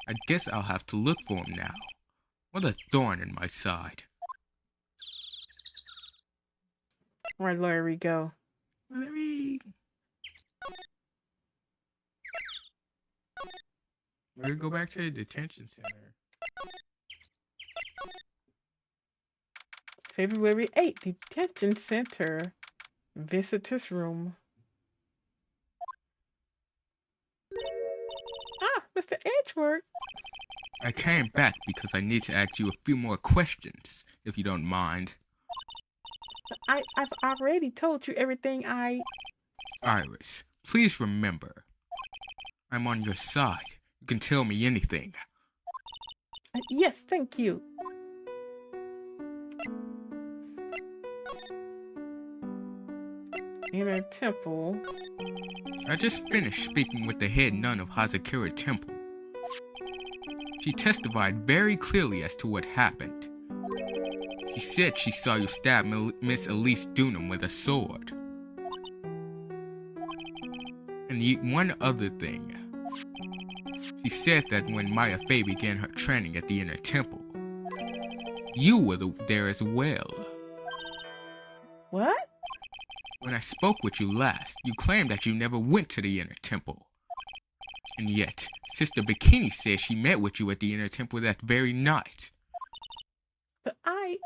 I guess I'll have to look for him now. What a thorn in my side. Where'd Larry go? Larry. We're gonna go back to the detention center. February 8th, detention center. Visitors room. Ah, Mr. Edgeworth. I came back because I need to ask you a few more questions, if you don't mind. I've already told you everything Iris, please remember, I'm on your side. You can tell me anything. Yes, thank you. Inner temple. I just finished speaking with the head nun of Hazakura Temple. She testified very clearly as to what happened. She said she saw you stab Miss Elise Dunham with a sword. And one other thing. She said that when Maya Fey began her training at the Inner Temple, you were there as well. What? When I spoke with you last, you claimed that you never went to the Inner Temple. And yet, Sister Bikini says she met with you at the Inner Temple that very night. But I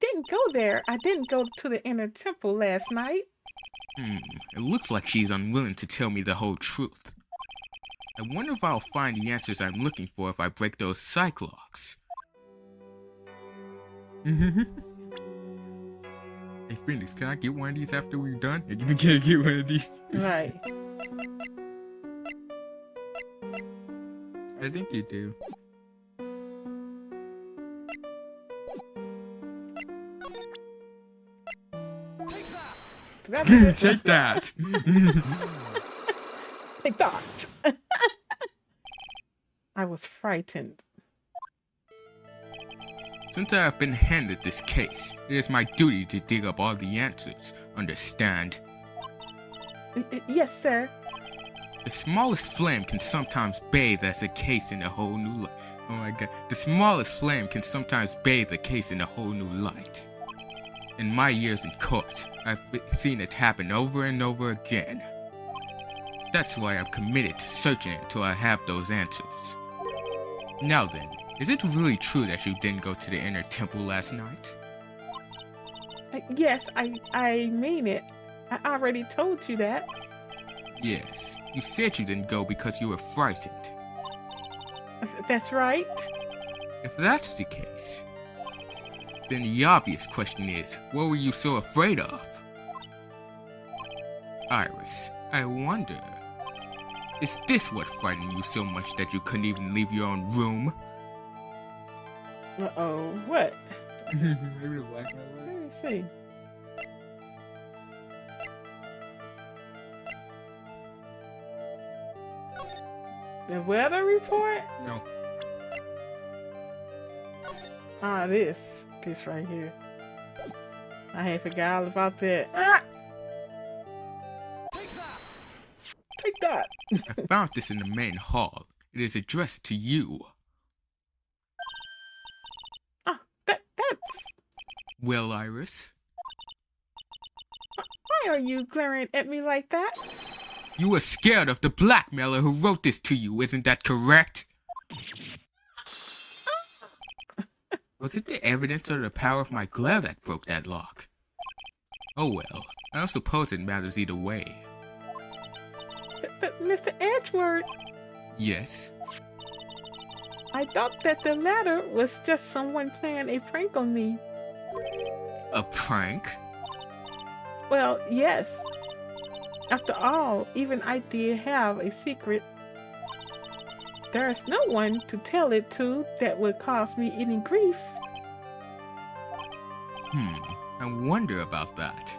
didn't go there. I didn't go to the Inner Temple last night. It looks like she's unwilling to tell me the whole truth. I wonder if I'll find the answers I'm looking for if I break those cyclocks. Hey Phoenix, can I get one of these after we're done? You can't get one of these. Right. I think you do. Take that! Take that! I was frightened. Since I have been handed this case, it is my duty to dig up all the answers, understand? Yes, sir. The smallest flame can sometimes bathe as a case in a whole new light. Oh my god. The smallest flame can sometimes bathe a case in a whole new light. In my years in court, I've seen it happen over and over again. That's why I'm committed to searching it until I have those answers. Now then, is it really true that you didn't go to the Inner Temple last night? Yes, I mean it. I already told you that. Yes, you said you didn't go because you were frightened. That's right. If that's the case, then the obvious question is, what were you so afraid of? Iris, I wonder, is this what frightened you so much that you couldn't even leave your own room? Uh-oh, what? Let Let me see. The weather report? No. Ah, this right here. I had forgot all about that. Ah! Take that! I found this in the main hall. It is addressed to you. Ah, that's... Well, Iris? Why are you glaring at me like that? You were scared of the blackmailer who wrote this to you, isn't that correct? Was it the evidence or the power of my glare that broke that lock? Oh well, I don't suppose it matters either way. But Mr. Edgeworth, Yes? I thought that the latter was just someone playing a prank on me. A prank? Well, yes. After all, even I did have a secret. There is no one to tell it to that would cause me any grief. I wonder about that.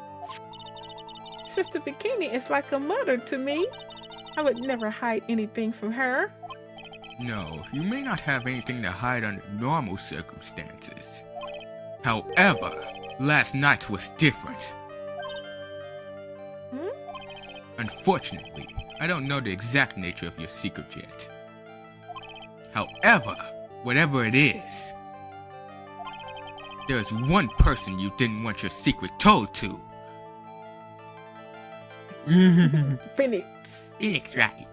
Sister Bikini is like a mother to me. I would never hide anything from her. No, you may not have anything to hide under normal circumstances. However, last night was different. Unfortunately, I don't know the exact nature of your secret yet. However, whatever it is, there is one person you didn't want your secret told to. Phoenix. Phoenix, right?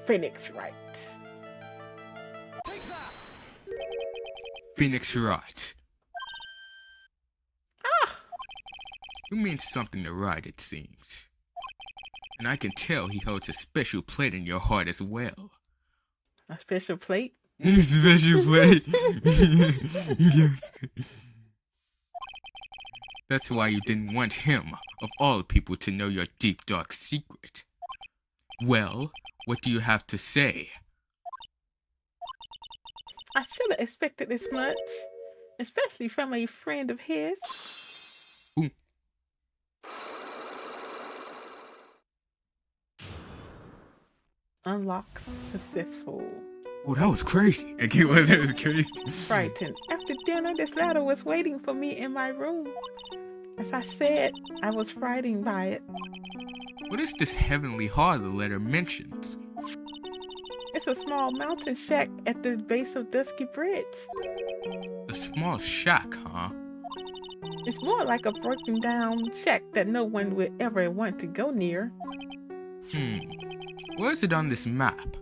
Phoenix, right. Phoenix, right. Ah! You mean something to Ride, it seems. And I can tell he holds a special place in your heart as well. A special plate? Special plate? Yes. That's why you didn't want him, of all people, to know your deep, dark secret. Well, what do you have to say? I should have expected this much, especially from a friend of his. Ooh. Unlock successful. Oh, that was crazy. Okay, well, that was crazy. Frightened. After dinner, this letter was waiting for me in my room. As I said, I was frightened by it. What is this heavenly hall the letter mentions? It's a small mountain shack at the base of Dusky Bridge. A small shack, huh? It's more like a broken down shack that no one would ever want to go near. Where is it on this map?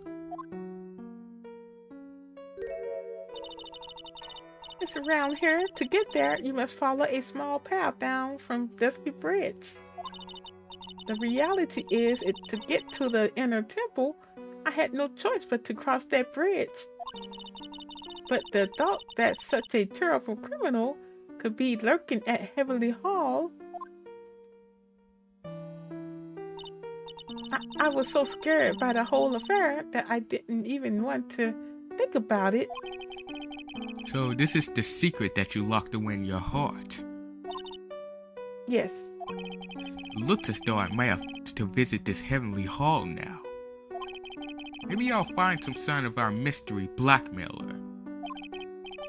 It's around here. To get there, you must follow a small path down from Dusky Bridge. The reality is, to get to the inner temple, I had no choice but to cross that bridge. But the thought that such a terrible criminal could be lurking at Heavenly Hall, I was so scared by the whole affair that I didn't even want to think about it. So this is the secret that you locked away in your heart. Yes. It looks as though I might have to visit this heavenly hall now. Maybe I'll find some sign of our mystery blackmailer.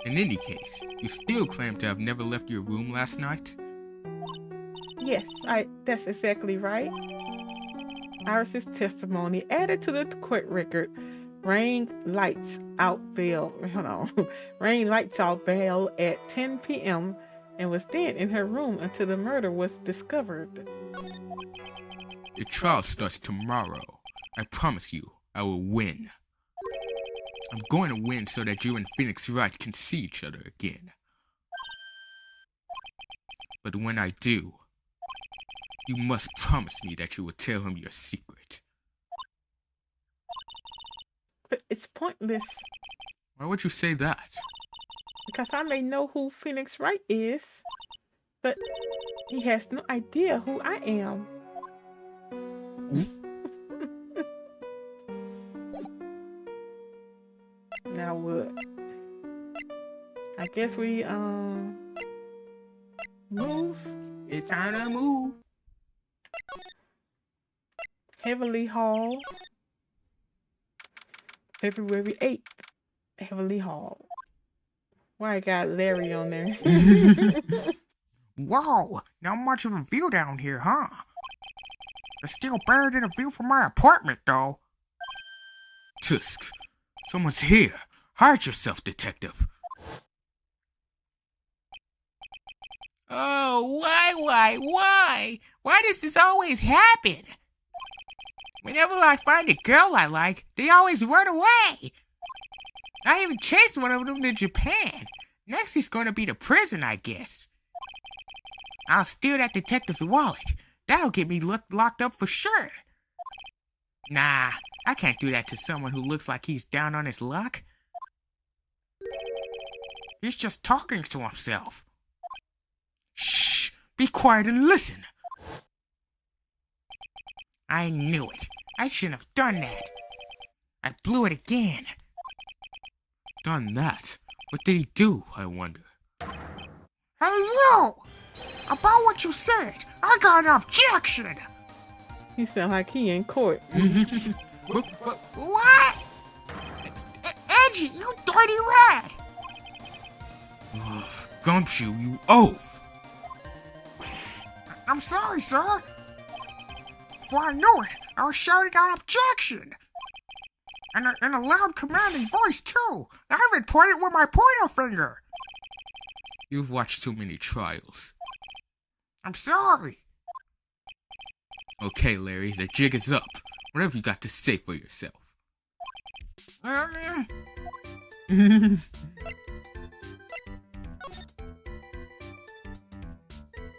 In any case, you still claim to have never left your room last night? Yes, that's exactly right. Iris's testimony added to the court record. Rain lights out bail at 10 p.m. and was then in her room until the murder was discovered. The trial starts tomorrow. I promise you, I will win. I'm going to win so that you and Phoenix Wright can see each other again. But when I do, you must promise me that you will tell him your secret. But it's pointless. Why would you say that? Because I may know who Phoenix Wright is, but he has no idea who I am. Now what? I guess we move. It's time to move. Heavenly Hall. February 8th. Heavenly Hall. Why I got Larry on there? Whoa, not much of a view down here, huh? It's still better than a view from my apartment, though. Tusk, someone's here. Hide yourself, detective. Oh, why? Why does this always happen? Whenever I find a girl I like, they always run away. I even chased one of them to Japan. Next he's gonna be to prison, I guess. I'll steal that detective's wallet. That'll get me locked up for sure. Nah, I can't do that to someone who looks like he's down on his luck. He's just talking to himself. Shh! Be quiet and listen! I knew it. I shouldn't have done that. I blew it again. Done that? What did he do, I wonder? Hey, you! About what you said, I got an objection! He sound like he in court. What? Edgy, you dirty rat! Gumshoe, you oaf! I'm sorry, sir. Before I knew it, I was shouting out objection. And in a loud, commanding voice, too. I even pointed with my pointer finger. You've watched too many trials. I'm sorry. Okay, Larry, the jig is up. Whatever you got to say for yourself.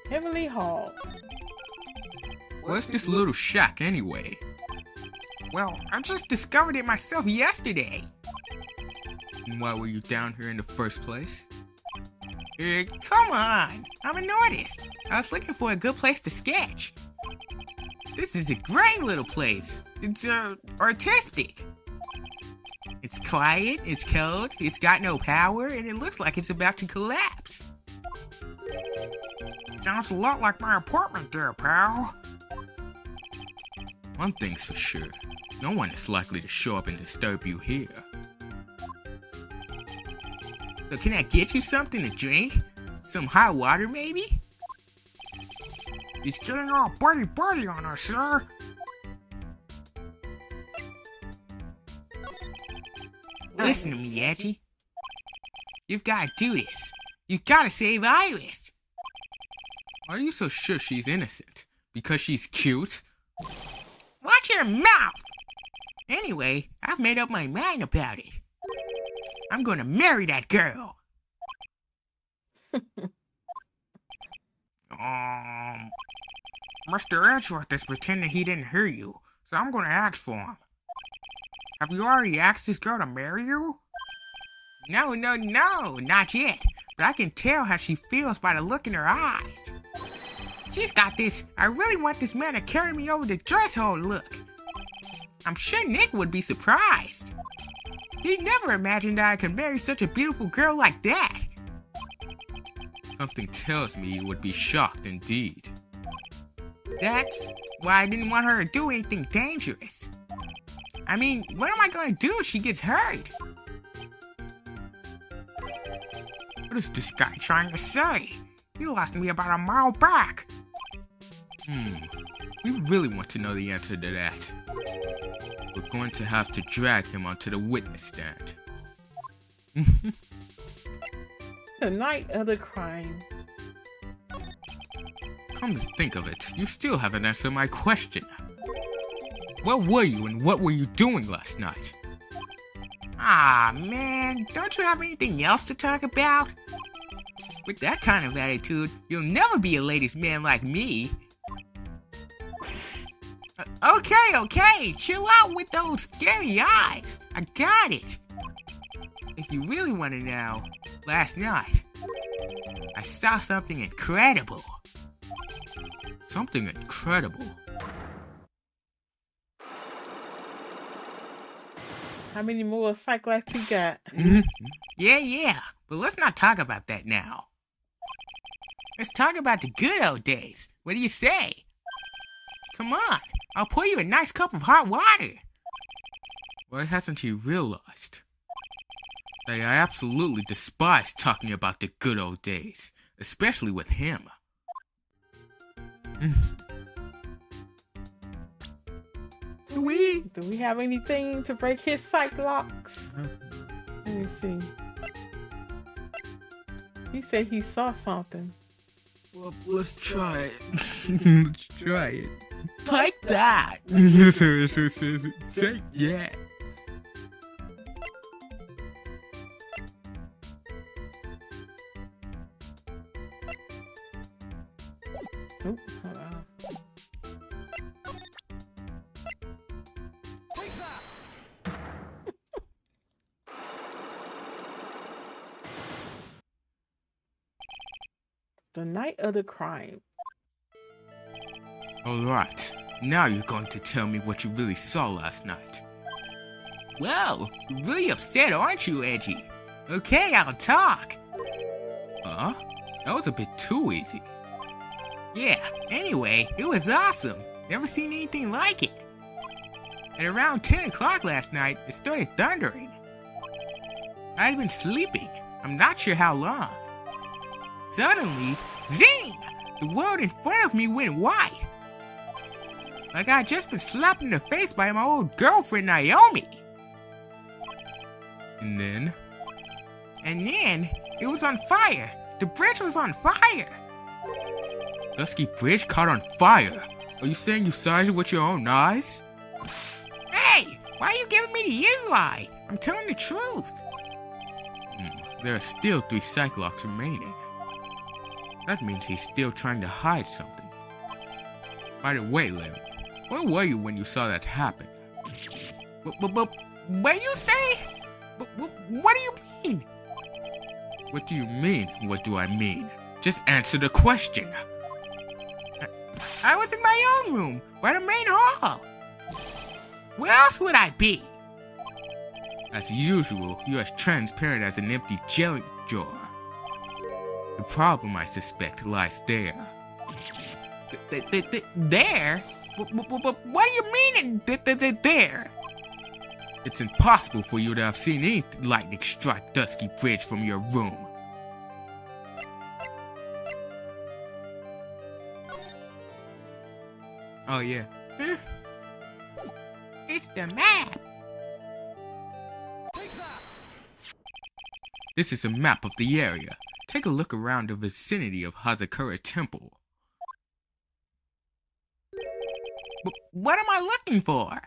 Heavenly Hall. Where's this little shack, anyway? Well, I just discovered it myself yesterday. And why were you down here in the first place? Come on. I'm an artist. I was looking for a good place to sketch. This is a great little place. It's, artistic. It's quiet, it's cold, it's got no power, and it looks like it's about to collapse. Sounds a lot like my apartment there, pal. One thing's for sure. No one is likely to show up and disturb you here. So can I get you something to drink? Some hot water, maybe? He's getting all buddy on us, sir. Listen to me, Edgy. You've got to do this. You've got to save Iris. Are you so sure she's innocent? Because she's cute? Watch your mouth! Anyway, I've made up my mind about it. I'm gonna marry that girl. Mr. Edgeworth is pretending he didn't hear you, so I'm gonna ask for him. Have you already asked this girl to marry you? No, not yet. But I can tell how she feels by the look in her eyes. She's got this, I really want this man to carry me over the threshold look. I'm sure Nick would be surprised. He'd never imagined I could marry such a beautiful girl like that. Something tells me you would be shocked indeed. That's why I didn't want her to do anything dangerous. I mean, what am I gonna do if she gets hurt? What is this guy trying to say? He lost me about a mile back. We really want to know the answer to that. We're going to have to drag him onto the witness stand. The night of the crime. Come to think of it, you still haven't answered my question. Where were you and what were you doing last night? Ah, man, don't you have anything else to talk about? With that kind of attitude, you'll never be a ladies' man like me. Okay, chill out with those scary eyes. I got it. If you really want to know, last night, I saw something incredible. Something incredible? How many more cyclists you got? Yeah, but let's not talk about that now. Let's talk about the good old days. What do you say? Come on, I'll pour you a nice cup of hot water. Why hasn't he realized that I absolutely despise talking about the good old days, especially with him? Do we have anything to break his psych locks? Let me see. He said he saw something. Well, let's try it. Let's try it. Take that. Take that. Oh, hold on. The night of the crime. Alright, now you're going to tell me what you really saw last night. Well, you're really upset, aren't you, Edgy? Okay, I'll talk. Huh? That was a bit too easy. Yeah, anyway, it was awesome. Never seen anything like it. At around 10 o'clock last night, it started thundering. I'd been sleeping, I'm not sure how long. Suddenly, zing! The world in front of me went white. Like I'd just been slapped in the face by my old girlfriend, Naomi. And then? And then, it was on fire. The bridge was on fire. Dusky Bridge caught on fire. Are you saying you saw it with your own eyes? Hey, why are you giving me the evil eye? I'm telling the truth. There are still 3 Cyclops remaining. That means he's still trying to hide something. By the way, Lim, where were you when you saw that happen? What you say? What do you mean? What do you mean? What do I mean? Just answer the question. I was in my own room, by the main hall. Where else would I be? As usual, you're as transparent as an empty jelly jar. The problem, I suspect, lies there. There? What do you mean there? It's impossible for you to have seen any lightning strike Dusky Bridge from your room. Oh yeah. It's the map. This is a map of the area. Take a look around the vicinity of Hazakura Temple. What am I looking for?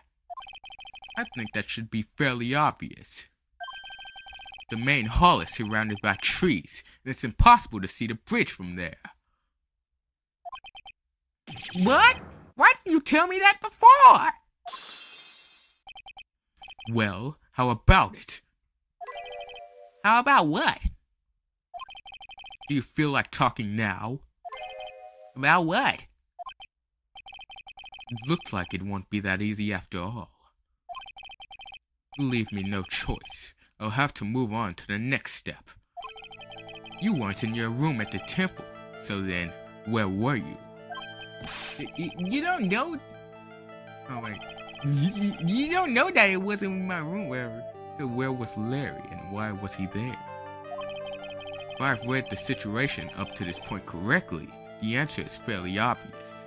I think that should be fairly obvious. The main hall is surrounded by trees, and it's impossible to see the bridge from there. What? Why didn't you tell me that before? Well, how about it? How about what? Do you feel like talking now? About what? It looks like it won't be that easy after all. You leave me no choice. I'll have to move on to the next step. You weren't in your room at the temple, so then, where were you? You don't know? Oh wait. You don't know that it wasn't in my room, wherever. So where was Larry and why was he there? If I've read the situation up to this point correctly, the answer is fairly obvious.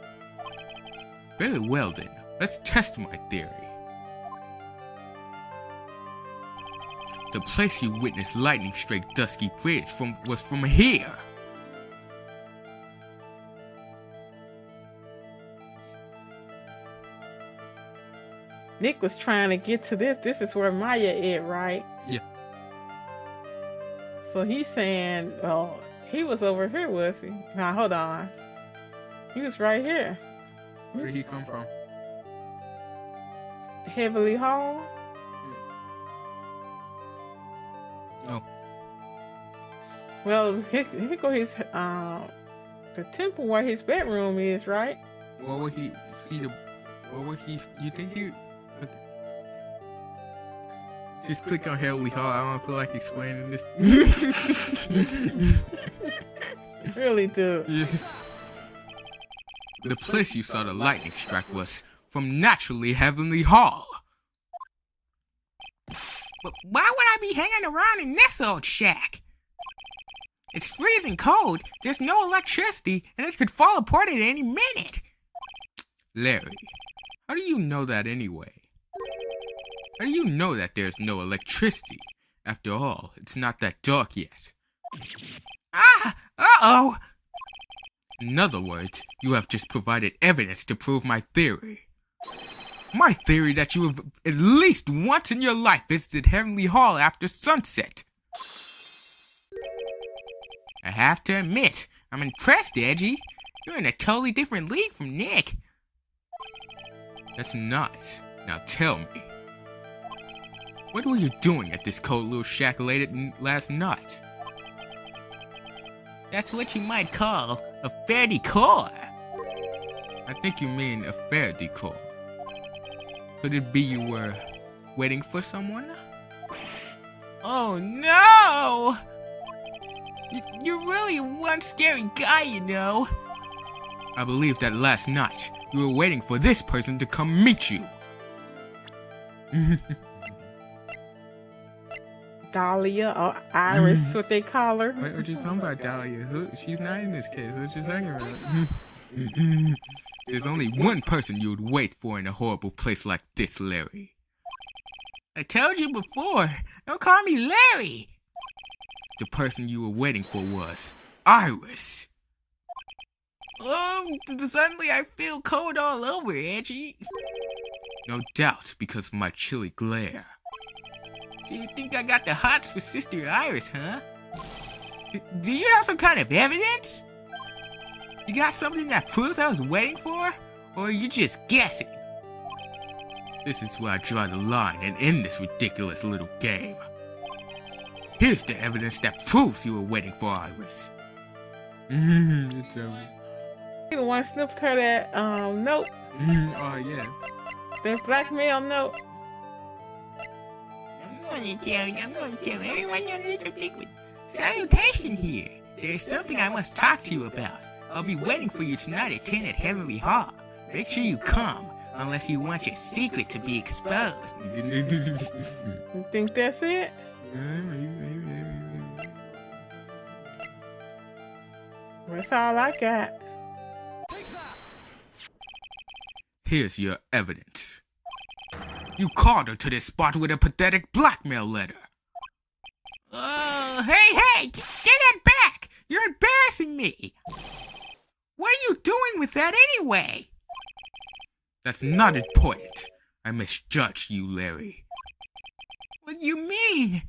Very well then, let's test my theory. The place you witnessed lightning strike Dusky Bridge was from here. Nick was trying to get to this. This is where Maya is, right? Yeah. So he's saying, oh, he was over here, was he? Now, hold on. He was right here. Where did he come from? Heavenly Hall? No. Well, here go his, the temple where his bedroom is, right? What would he see the... What would he... You think he... Okay. Just click on Heavenly Hall. I don't feel like explaining this. Really do. Yes. The place you saw the lightning strike was from naturally Heavenly Hall. But why would I be hanging around in this old shack? It's freezing cold, there's no electricity, and it could fall apart at any minute. Larry, how do you know that anyway? How do you know that there's no electricity? After all, it's not that dark yet. Ah! Uh-oh! In other words, you have just provided evidence to prove my theory. My theory that you have at least once in your life visited Heavenly Hall after sunset. I have to admit, I'm impressed, Edgy. You're in a totally different league from Nick. That's nice. Now tell me. What were you doing at this cold little shack last night? That's what you might call a fair decor. I think you mean a fair decor. Could it be you were waiting for someone? Oh no! You're really one scary guy, you know. I believe that last night you were waiting for this person to come meet you. Dahlia or Iris, what they call her. Wait, what you talking about, Dahlia? She's not in this case. What you talking about? There's only one person you would wait for in a horrible place like this, Larry. I told you before. Don't call me Larry. The person you were waiting for was Iris. Suddenly I feel cold all over, Edgy. No doubt because of my chilly glare. Do you think I got the hots for Sister Iris, huh? Do you have some kind of evidence? You got something that proves I was waiting for? Or are you just guessing? This is where I draw the line and end this ridiculous little game. Here's the evidence that proves you were waiting for Iris. It's You the one snipped her that note. Oh yeah. That blackmail note. I'm going to tell everyone your little liquid salutation here. There's something I must talk to you about. I'll be waiting for you tonight at 10 at Heavenly Hall. Make sure you come, unless you want your secret to be exposed. You think that's it? That's all I got. Here's your evidence. You called her to this spot with a pathetic blackmail letter. Oh, hey, get that back! You're embarrassing me! What are you doing with that anyway? That's not important. I misjudged you, Larry. What do you mean?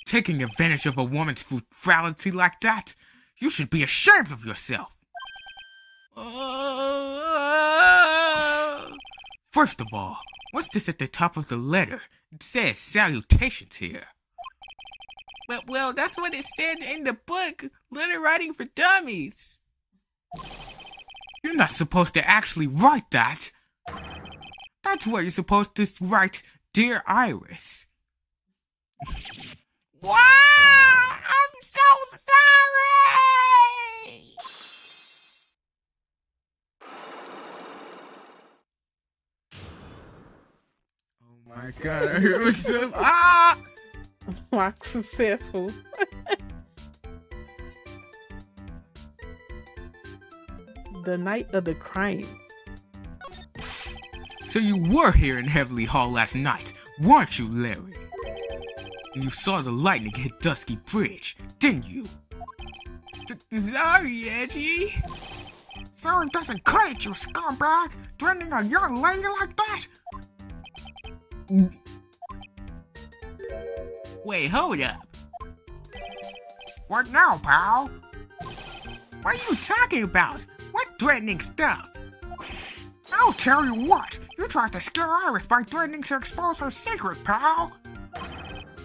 Taking advantage of a woman's frugality like that? You should be ashamed of yourself. First of all, what's this at the top of the letter? It says salutations here. Well, that's what it said in the book, Letter Writing for Dummies. You're not supposed to actually write that. That's where you're supposed to write, Dear Iris. Wow! I'm so sorry! Oh my god, it was so... Rock successful. The night of the crime. So you were here in Heavenly Hall last night, weren't you, Larry? And you saw the lightning hit Dusky Bridge, didn't you? Sorry, Edgy. Sorry doesn't cut it, you scumbag! Threatening a young lady like that? Wait, hold up. What now, pal? What are you talking about? What threatening stuff? I'll tell you what! You tried to scare Iris by threatening to expose her secret, pal!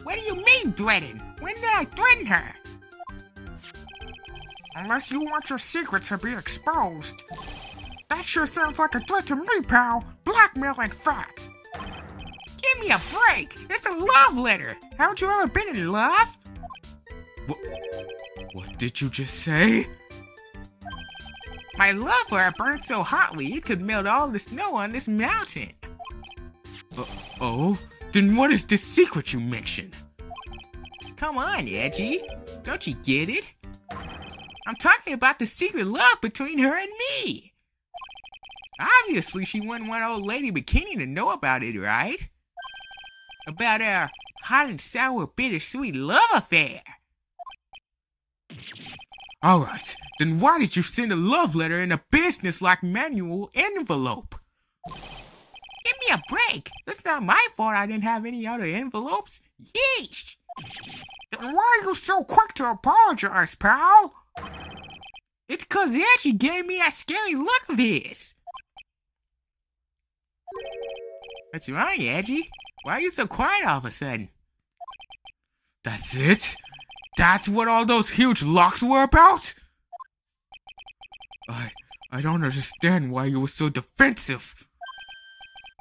What do you mean, threaten? When did I threaten her? Unless you want your secret to be exposed. That sure sounds like a threat to me, pal! Blackmail, in fact! Give me a break! It's a love letter! Haven't you ever been in love? What did you just say? My love letter burned so hotly it could melt all the snow on this mountain. Oh? Then what is this secret you mentioned? Come on, Edgy. Don't you get it? I'm talking about the secret love between her and me. Obviously, she wouldn't want old Lady Bikini to know about it, right? About our hot and sour bittersweet love affair. Alright, then why did you send a love letter in a business-like manual envelope? Give me a break. It's not my fault I didn't have any other envelopes. Yeesh. Then why are you so quick to apologize, pal? It's 'cause Edgy gave me that scary look of his. What's wrong, Edgy? Why are you so quiet all of a sudden? That's it? That's what all those huge locks were about? I don't understand why you were so defensive.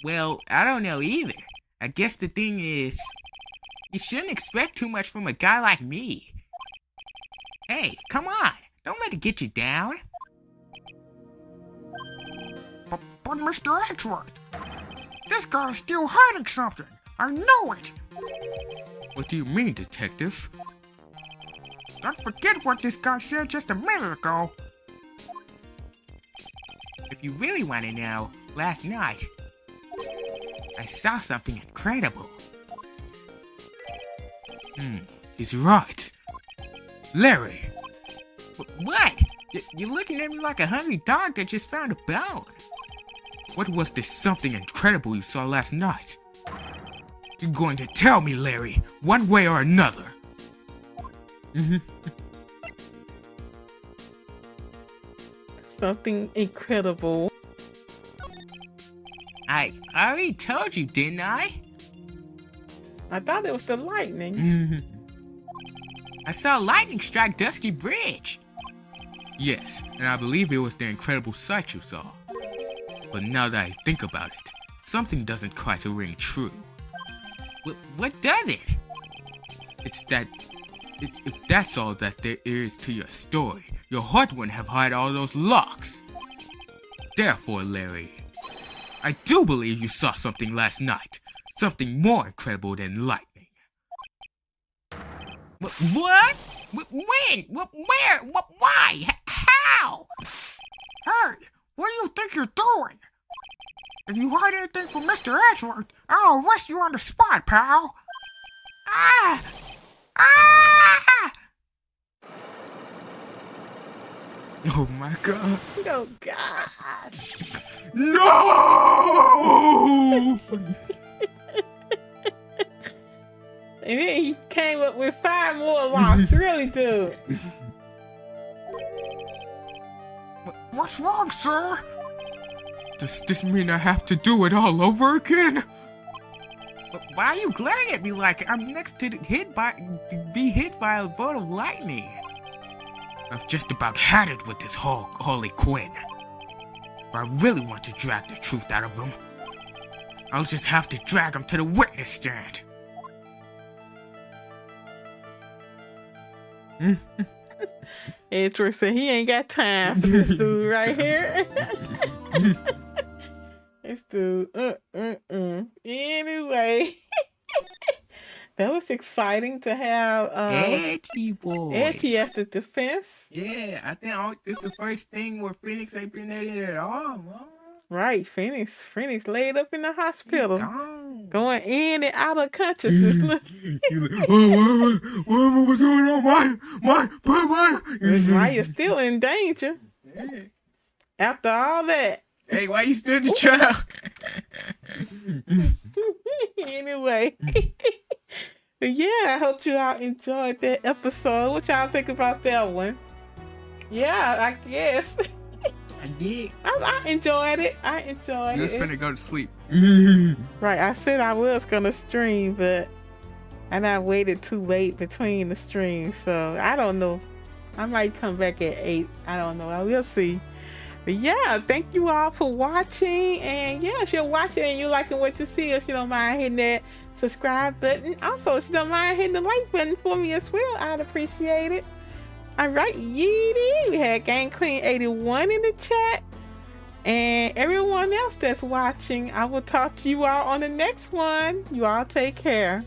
Well, I don't know either. I guess the thing is, you shouldn't expect too much from a guy like me. Hey, come on. Don't let it get you down. But Mr. Edgeworth, this guy is still hiding something. I know it. What do you mean, detective? Don't forget what this guy said just a minute ago. If you really want to know, last night, I saw something incredible. He's right. Larry! What? You're looking at me like a hungry dog that just found a bone. What was this something incredible you saw last night? You're going to tell me, Larry, one way or another. Something incredible. I already told you, didn't I? I thought it was the lightning. I saw lightning strike Dusky Bridge. Yes, and I believe it was the incredible sight you saw. But now that I think about it, something doesn't quite ring true. What does it? It's if that's all that there is to your story, your heart wouldn't have hid all those locks. Therefore, Larry, I do believe you saw something last night. Something more incredible than lightning. What? When? Where? Why? How? Hey, what do you think you're doing? If you hide anything from Mr. Ashworth, I'll arrest you on the spot, pal. Ah! Ah! Oh my god. Oh gosh. No! And then he came up with 5 more locks. Really, dude. What's wrong, sir? Does this mean I have to do it all over again? Why are you glaring at me like I'm next to be hit by a bolt of lightning? I've just about had it with this Harley Quinn. If I really want to drag the truth out of him, I'll just have to drag him to the witness stand. Edward said he ain't got time for this dude right here. This dude, Anyway, that was exciting to have Edgy boy. Edgy as the defense. Yeah, I think this is the first thing where Phoenix ain't been at it at all, man. Right, Phoenix laid up in the hospital, Gone. going in and out of consciousness. What's going on, my? Maya's still in danger Yeah. after all that. Hey, why you still in the trial? Anyway, yeah, I hope you all enjoyed that episode. What y'all think about that one? Yeah, I guess. I did. I enjoyed it. You was finna go to sleep. Right, I said I was gonna stream, but I waited too late between the streams, so I don't know. I might come back at 8. I don't know. I will see. But yeah, thank you all for watching. And yeah, if you're watching and you're liking what you see, if you don't mind hitting that subscribe button. Also, if you don't mind hitting the like button for me as well, I'd appreciate it. Alright, Yeety. We had Gang Queen 81 in the chat. And everyone else that's watching, I will talk to you all on the next one. You all take care.